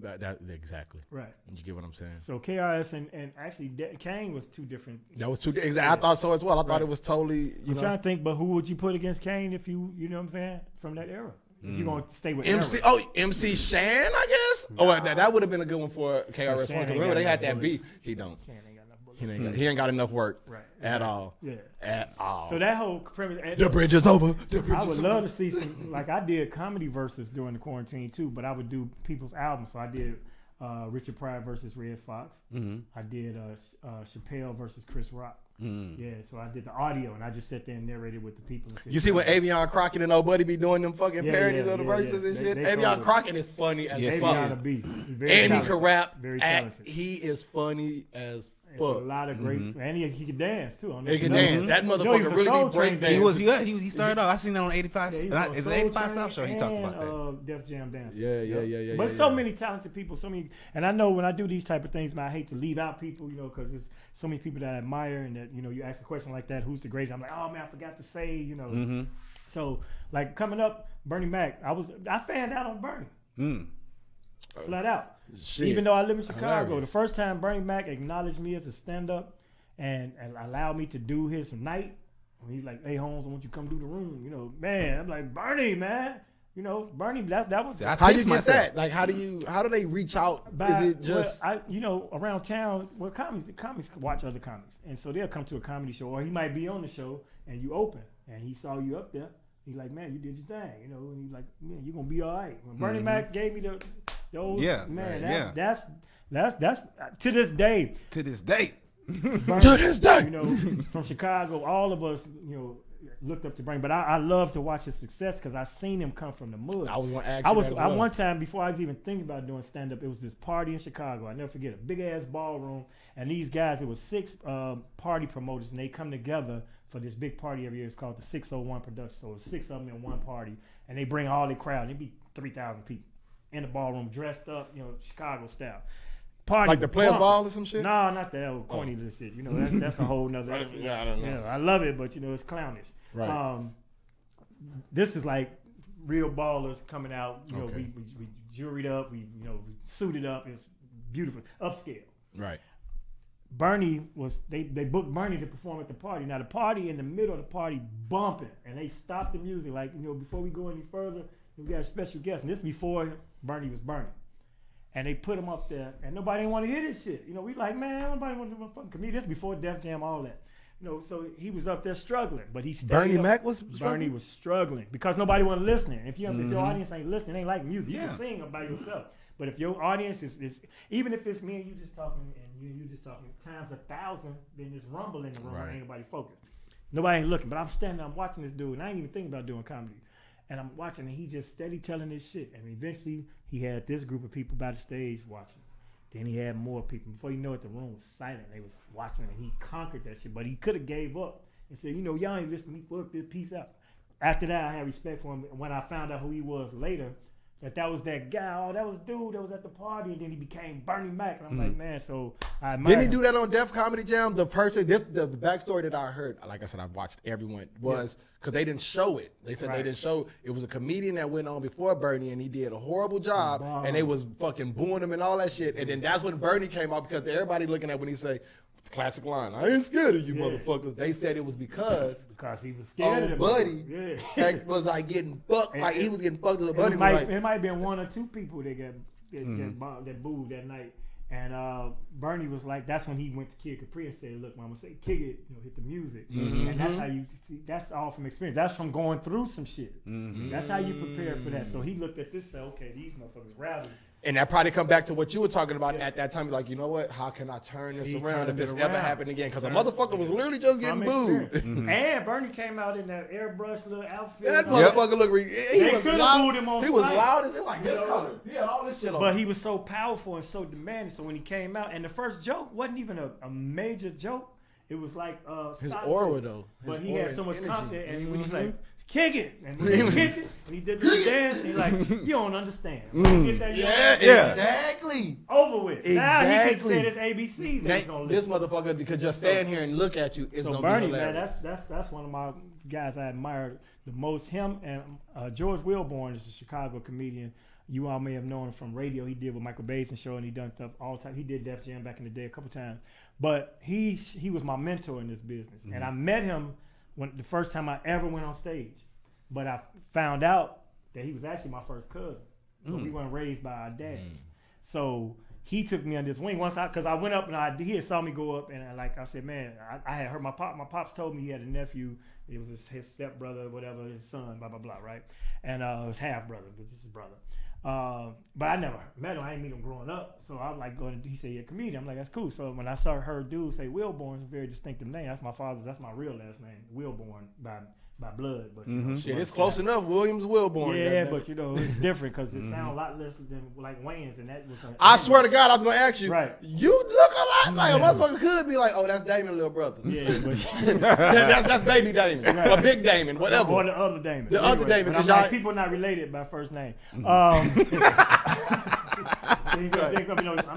That exactly. Right. You get what I'm saying? So KRS and actually Kane was 2 different. That was 2 different. I thought so as well. I thought it was totally, I'm trying to think, but who would you put against Kane if you know what I'm saying, from that era? If you're going to stay with MC. era. Oh, MC Shan, I guess. Nah. Oh, that would have been a good one for KRS-One. Because remember, they had that beat. He don't. Shan ain't got enough bullets. He ain't got enough work at all. Yeah. At all. So that whole premise. The bridge is over. I would love to see some, like I did comedy verses during the quarantine too, but I would do people's albums. So I did Richard Pryor versus Red Fox. Mm-hmm. I did Chappelle versus Chris Rock. Mm-hmm. Yeah, so I did the audio and I just sat there and narrated with the people. You see what Avion Crockett and Old Buddy be doing them fucking parodies of the verses and shit? Avion Crockett is funny as fuck. Avion a beast. And he can rap. Very talented. He is funny as fuck. A lot of great, and he can dance too. He can dance. That motherfucker really be break dance. He started off. I seen that on 85. It's an 85 South show. He talked about that. Def Jam dance. Yeah. But so many talented people, so many, and I know when I do these type of things, man, I hate to leave out people, because there's so many people that I admire, and that you ask a question like that, who's the greatest? I'm like, oh man, I forgot to say, So like coming up, Bernie Mac, I fanned out on Bernie. Flat out. Shit. Even though I live in Chicago, the first time Bernie Mac acknowledged me as a stand-up and allowed me to do his night, when he's like, hey Holmes, I want you to come do the room, man, I'm like, Bernie, man, Bernie, that was. How you get that? Like, how do they reach out? Is it just around town? Well, comics watch other comics, and so they'll come to a comedy show, or he might be on the show, and you open, and he saw you up there. He's like, man, you did your thing, and he's like, man, you're gonna be all right. When Bernie Mac gave me that's to this day. Bernie, from Chicago, all of us, looked up to Bernie, but I love to watch his success because I seen him come from the mud. I was going to ask you that as well. One time, before I was even thinking about doing stand-up, it was this party in Chicago. I never forget, a big-ass ballroom, and these guys, it was 6 party promoters, and they come together for this big party every year. It's called the 601 production, so it's 6 of them in one party, and they bring all their crowd. It'd be 3,000 people in the ballroom, dressed up, Chicago style. Party like the Players Ball or some shit? No, not that old corny little shit. That's a whole nother. I don't know. I love it, but it's clownish. Right. This is like real ballers coming out. Okay. We jewelried up. We suited up. It's beautiful, upscale. Right. Bernie they booked Bernie to perform at the party. Now the party, in the middle of the party, bumping, and they stopped the music. Like before we go any further, we got a special guest, and this before Bernie was Bernie. And they put him up there, and nobody didn't want to hear this shit. We like, man, nobody want to do a fucking comedian. This before Def Jam, all that. So he was up there struggling, but he stayed Bernie up. Mac was struggling? Bernie was struggling because nobody wasn't listening. If your audience ain't listening, ain't like music. You can sing by yourself. But if your audience is even if it's me and you just talking and you just talking times 1,000, then there's rumble in the room. Right. Ain't nobody focused. Nobody ain't looking. But I'm watching this dude, and I ain't even thinking about doing comedy. And I'm watching, and he just steady telling this shit. And eventually, he had this group of people by the stage watching. Then he had more people. Before you know it, the room was silent. They was watching, and he conquered that shit. But he could have gave up and said, y'all ain't listening to me. Fuck this, peace out. After that, I had respect for him. When I found out who he was later, that was that guy. Oh, that was dude that was at the party, and then he became Bernie Mac. And I'm like, man, so I admire Didn't he do that on Def Comedy Jam? The backstory that I heard, like I said, I've watched everyone, was because they didn't show it. They said they didn't show. It was a comedian that went on before Bernie, and he did a horrible job, and they was fucking booing him and all that shit. And then that's when Bernie came out, because everybody looking at when he say, classic line, I ain't scared of you motherfuckers. They said it was because he was scared of him. Buddy was like getting fucked, like he was getting fucked with a buddy. It might have been 1 or 2 people that booed that night. And Bernie was like, that's when he went to Kid Capri and said, look, mama, say kick it, hit the music. And that's how you see, that's all from experience. That's from going through some shit. That's how you prepare for that. So he looked at this and said, okay, these motherfuckers rowdy. And that probably come back to what you were talking about at that time. Like, you know what? How can I turn this around if this ever happened again? Because a motherfucker was literally just getting booed. And Bernie came out in that airbrush little outfit. That motherfucker looked he was loud. He was loud as like this color. He had all this shit on. But he was so powerful and so demanding. So when he came out, and the first joke wasn't even a major joke. It was like his aura though. But he had so much confidence, and when he's like, kick it, and he kicked it, and he did the dance, and he's like, you don't understand. Exactly. Over with. Exactly. Now he can say this ABCs. This motherfucker could just stand here and look at you. It's so gonna Bernie, be hilarious. man, that's one of my guys I admire the most. Him and George Wilborn is a Chicago comedian. You all may have known him from radio. He did with Michael Basin show, and he done stuff all the time. He did Def Jam back in the day a couple times. But he was my mentor in this business, and I met him the first time I ever went on stage. But I found out that he was actually my first cousin. But we weren't raised by our dads. So he took me under his wing because I went up and he had saw me go up and I said, man, I had heard my pops told me he had a nephew. It was his stepbrother, whatever, his son, blah blah blah, right? And his half brother, but this is his brother. But I never met him. I didn't meet him growing up. So I was like he said, you're a comedian. I'm like, that's cool. So when I heard dudes say Wilborn, it's a very distinctive name. That's my real last name, Wilborn by blood. But shit, it's close enough. Williams Wilborn. Yeah, but it's different because it sounds a lot less than like Wayne's, and that was. I swear to God, I was gonna ask you. Right. You look a lot like a motherfucker could be like, oh, that's Damon, little brother. Yeah, but that's baby Damon, or big Damon, whatever. Or the other Damon. The other Damon, because like, people not related by first name. I'm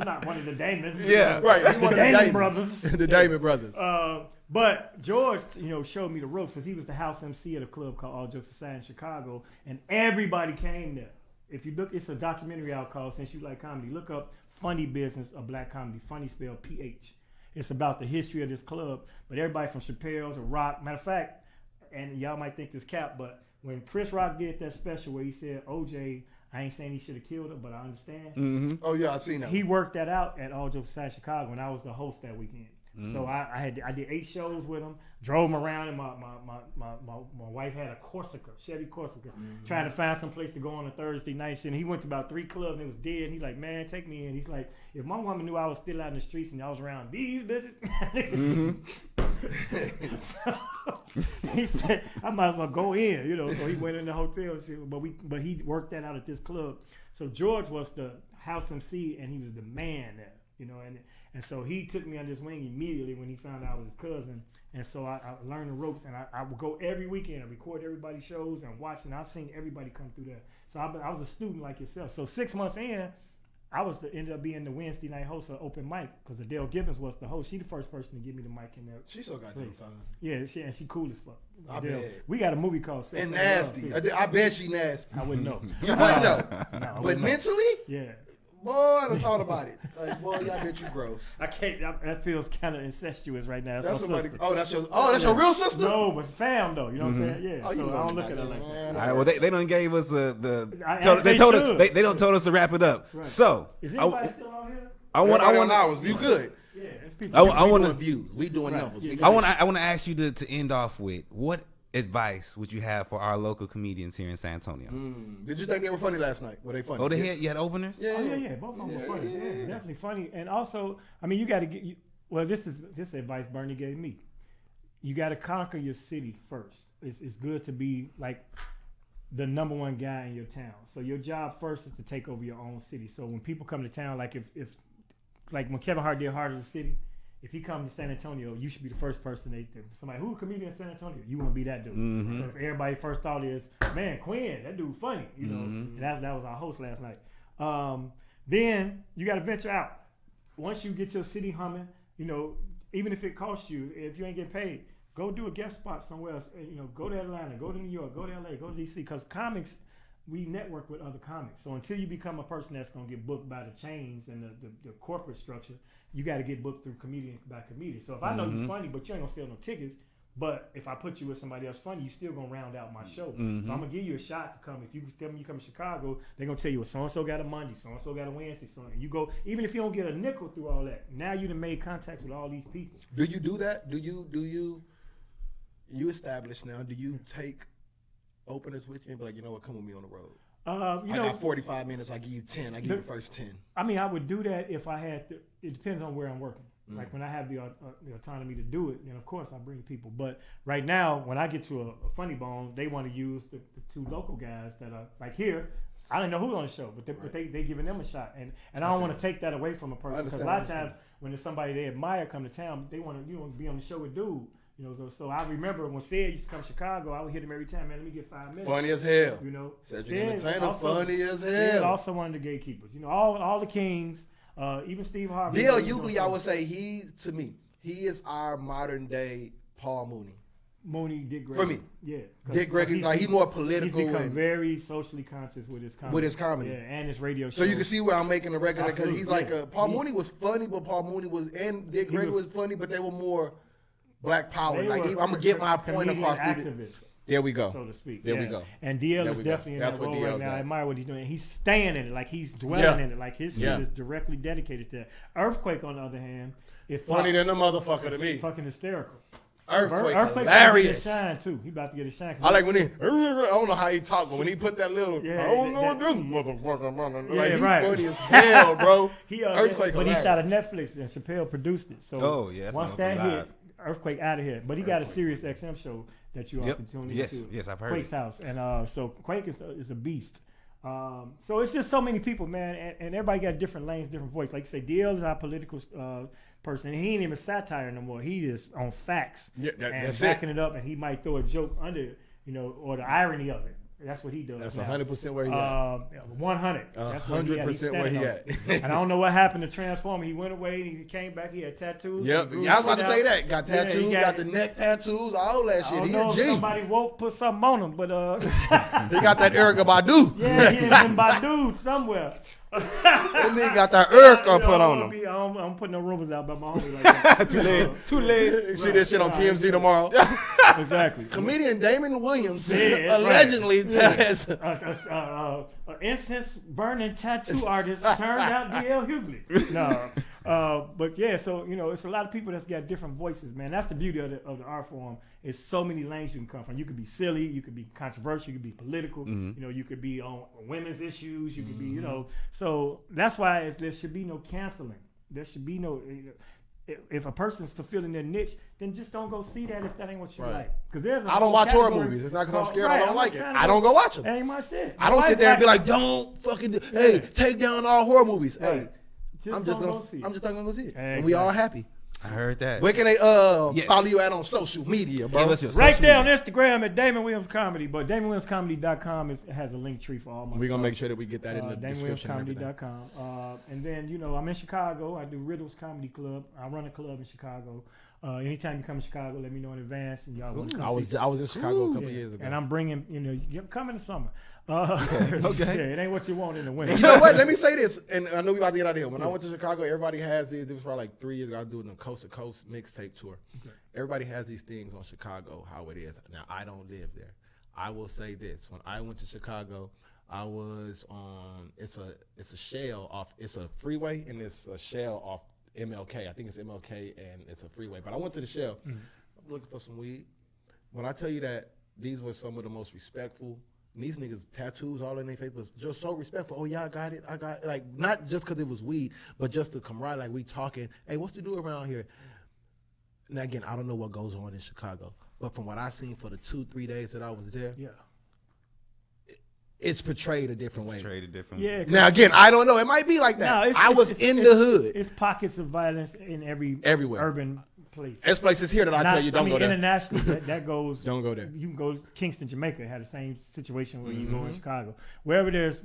not one of the Damons. Yeah, right. He's one of the Damon brothers. The Damon brothers. But George, showed me the ropes because he was the house MC at a club called All Jokes Aside in Chicago, and everybody came there. If you look, it's a documentary out called Since You Like Comedy. Look up Funny Business of Black Comedy. Funny spelled PH. It's about the history of this club, but everybody from Chappelle to Rock. Matter of fact, and y'all might think this cap, but when Chris Rock did that special where he said, OJ, I ain't saying he should have killed her, but I understand. Mm-hmm. Oh yeah, I seen that. He worked that out at All Jokes Aside Chicago, and I was the host that weekend. So I did 8 shows with him, drove him around, and my wife had a Corsica, Chevy Corsica, trying to find some place to go on a Thursday night. And he went to about 3 clubs and it was dead. And he's like, man, take me in. He's like, if my woman knew I was still out in the streets and I was around these bitches, he said I might as well go in, So he went in the hotel, but he worked that out at this club. So George was the house MC and he was the man there. And so he took me under his wing immediately when he found out I was his cousin. And so I learned the ropes, and I would go every weekend and record everybody's shows and watch, and I've seen everybody come through there. So I was a student like yourself. So 6 months in, I ended up being the Wednesday night host of Open Mic because Adele Gibbons was the host. She the first person to give me the mic in there. She's so goddamn fine. Yeah, she cool as fuck. I Adele. bet. We got a movie called Sex and nasty. I bet she nasty. I wouldn't know. You wouldn't know. No, but mentally? Yeah. Boy, I done thought about it. Like, boy, I bet you gross. I can't. That feels kind of incestuous right now. That's somebody. That's your real sister. No, but it's fam though. You know what I'm saying? Yeah. Oh, so I don't look at her like that. All right. Well, they done gave us they don't told us to wrap it up. Right. So is anybody still on here? I want hours. You good? Yeah, it's people. I want to views. We doing numbers. I want to ask you to end off with what advice would you have for our local comedians here in San Antonio? Did you think they were funny last night? Were they funny? Oh, you had openers? Yeah. Both of them were funny. Yeah, definitely funny. And also, I mean, you got to get. Well, this is advice Bernie gave me. You got to conquer your city first. It's good to be like the number one guy in your town. So your job first is to take over your own city. So when people come to town, like if like when Kevin Hart did Heart of the City. If he comes to San Antonio, you should be the first person somebody who's a comedian in San Antonio. You want to be that dude. Mm-hmm. So if everybody first thought is, man, Quinn, that dude funny, And that was our host last night. Then you got to venture out. Once you get your city humming, even if it costs you, if you ain't getting paid, go do a guest spot somewhere else. Go to Atlanta, go to New York, go to LA, go to DC. Because comics, we network with other comics. So until you become a person that's gonna get booked by the chains and the corporate structure, you got to get booked through comedian by comedian. So if I know you're funny, but you ain't gonna sell no tickets, but if I put you with somebody else funny, you still gonna round out my show. So I'm gonna give you a shot to come. If you tell me you come to Chicago, they're gonna tell you, well, so and so got a Monday, so and so got a Wednesday, so you go. Even if you don't get a nickel through all that, now you done made contacts with all these people. Do you do that? Do you establish now? Do you take openers with you and be like, you know what, come with me on the road? I got 45 minutes. I give you 10. I give you the first 10. I mean, I would do that if I had to. It depends on where I'm working. Like when I have the autonomy to do it, then of course I bring people. But right now, when I get to a funny bone, they want to use the 2 local guys that are like here. I don't know who's on the show, but they giving them a shot, and I don't want to take that away from a person because a lot of times when there's somebody they admire come to town, they want to be on the show with dude. So I remember when Sid used to come to Chicago, I would hit him every time, man, let me get 5 minutes. Funny as hell. Cedric Entertainer, funny as hell. Sid also one of the gatekeepers. All the kings, even Steve Harvey. Dale Hughley, I would say he is our modern day Paul Mooney. Dick Gregory. For me. Yeah. Dick Gregory, he's more political. He's become very socially conscious with his comedy. Yeah, and his radio show. So you can see where I'm making a regular, because he's like Paul Mooney was funny, but Paul Mooney and Dick Gregory was funny, but they were more Black power. I'm gonna get my point across. There we go. So to speak. There we go. And DL is definitely in that role right now. I admire what he's doing. He's staying in it. Like he's dwelling in it. Like his shit is directly dedicated to that. Earthquake, on the other hand, is funny than the motherfucker to me. Fucking hysterical. Earthquake hilarious. Shine too. He about to get a shine. I like when I don't know how he talk, but when he put that little, I don't know this motherfucker. Like, he's funny as hell, bro. Earthquake, but he shot at Netflix and Chappelle produced it. So that's once that hit, Earthquake out of here. But he got a Sirius XM show that you all can tune into. Yes, I've heard Quake's house, and so Quake is a beast. So it's just so many people, man, and everybody got different lanes, different voice. Like you say, DL is our political person. He ain't even satire no more. He is on facts and backing it up, and he might throw a joke under it, or the irony of it. That's what he does. That's 100% where he at. 100. That's 100% where he at. And I don't know what happened to Transformer. He went away. He came back. He had tattoos. Yep. I was about to say that. Got tattoos. Got the neck tattoos. All that shit. I don't know if somebody woke put something on him, but he got that Erykah Badu. Yeah, he had been Badu somewhere. And they got that Erykah put on him. I'm putting no rumors out about my homie like that. Too late. You see this shit on TMZ tomorrow. Exactly. Comedian Damon Williams allegedly has an incense burning tattoo artist turned out DL Hughley. No, but yeah, so it's a lot of people that's got different voices, man. That's the beauty of the art form. It's so many lanes you can come from. You could be silly, you could be controversial, you could be political. You could be on women's issues. You could be, So that's why there should be no canceling. There should be no. If a person's fulfilling their niche, then just don't go see that if that ain't what you like. Because I don't watch horror movies. It's not because I'm scared. I don't like it. I don't go watch them. That ain't my shit. I don't sit there and be like, don't fucking take down all horror movies. Hey, I'm just not gonna go see it. And we all happy. I heard that. Where can they follow you at on social media, bro? Right there on Instagram at Damon Williams Comedy, but DamonWilliamsComedy.com has a link tree for all my We're going to make sure that we get that in the description. DamonWilliamsComedy.com. And then, I'm in Chicago. I do Riddles Comedy Club. I run a club in Chicago. Anytime you come to Chicago, let me know in advance. And y'all want to come I was in Chicago a couple years ago. And I'm bringing, you're coming in the summer. Okay. Yeah, it ain't what you want in the winter. You know what? Let me say this, and I know we about to get out of here. When I went to Chicago, everybody has these. It was probably like 3 years ago. I was doing a coast to coast mixtape tour. Okay. Everybody has these things on Chicago, how it is. Now I don't live there. I will say this: when I went to Chicago, I was on. It's a shell off. It's a freeway, and it's a shell off MLK. I think it's MLK, and it's a freeway. But I went to the shell. I'm looking for some weed. When I tell you that these were some of the most respectful. These niggas tattoos all in their face, but just so respectful. Oh yeah, I got it. Like not just because it was weed, but just the camaraderie. Like we talking. Hey, what's the do around here? Now again, I don't know what goes on in Chicago, but from what I seen for the 2-3 days that I was there, it's portrayed a different way. Yeah. Now again, I don't know. It might be like that. I was in the hood. It's pockets of violence in everywhere urban place. There's places here that I tell you don't go there. Internationally, that goes. Don't go there. You can go to Kingston, Jamaica. Had the same situation where you go in Chicago. Wherever there's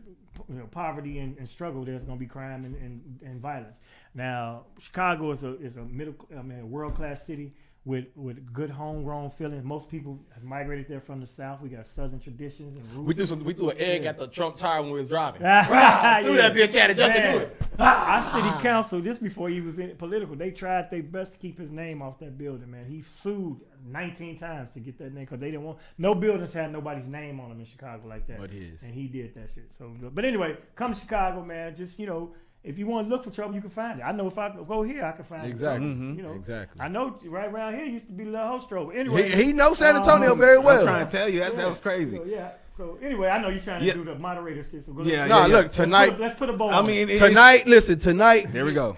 poverty and struggle, there's going to be crime and violence. Now, Chicago is a world class city with good homegrown feelings. Most people have migrated there from the South. We got Southern traditions and roots. We threw an egg at the Trump Tower when we was driving. Threw that bitch at it just to do it. Our city council, this before he was in political, they tried their best to keep his name off that building, man. He sued 19 times to get that name because they didn't want, no buildings had nobody's name on them in Chicago like that. But his. And he did that shit. So, but anyway, come to Chicago, man. Just, if you want to look for trouble, you can find it. I know if I go here, I can find it. Exactly. Exactly. I know right around here used to be Lil Hostro. But anyway, he knows San Antonio very well. I'm trying to tell you, that was crazy. So anyway, I know you're trying to do the moderator shit. So look, tonight. Let's put a ball. I mean, tonight. Listen, tonight. There we go.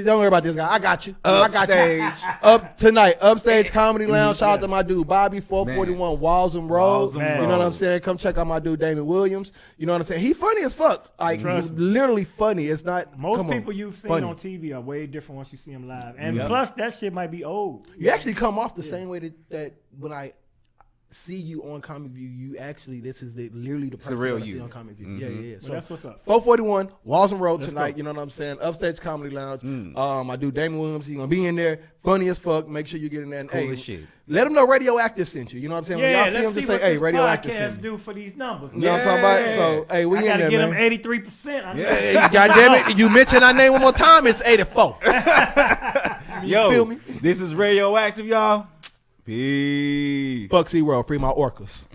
Don't worry about this guy. I got you. Upstage. Upstage Comedy Lounge. Shout out to my dude Bobby, 441 Walsham Road. You know what I'm saying? Come check out my dude Damon Williams. You know what I'm saying? He funny as fuck. Like literally funny. It's not. Most people you've seen on TV are way different once you see them live, and plus that shit might be old. You actually come off the same way that when I see you on Comic View, you actually, this is literally the person real that I you see on Comic View. Yeah. So that's what's up. 441 Walsham Road tonight. You know what I'm saying? Upstage Comedy Lounge. I do Damon Williams. He's gonna be in there. Funny as fuck. Make sure you get in there. And, cool as shit. Let them know RadioActive sent you. You know what I'm saying? Yeah, when y'all see him, just say, "Hey, RadioActive sent me." Do for these numbers. You know what I'm talking about? So, hey, we in there, man. I gotta get them 83%. Yeah, goddamn it! You mentioned our name one more time. It's 84. Yo, this is RadioActive, y'all. Peace. Fuck SeaWorld, free my orcas.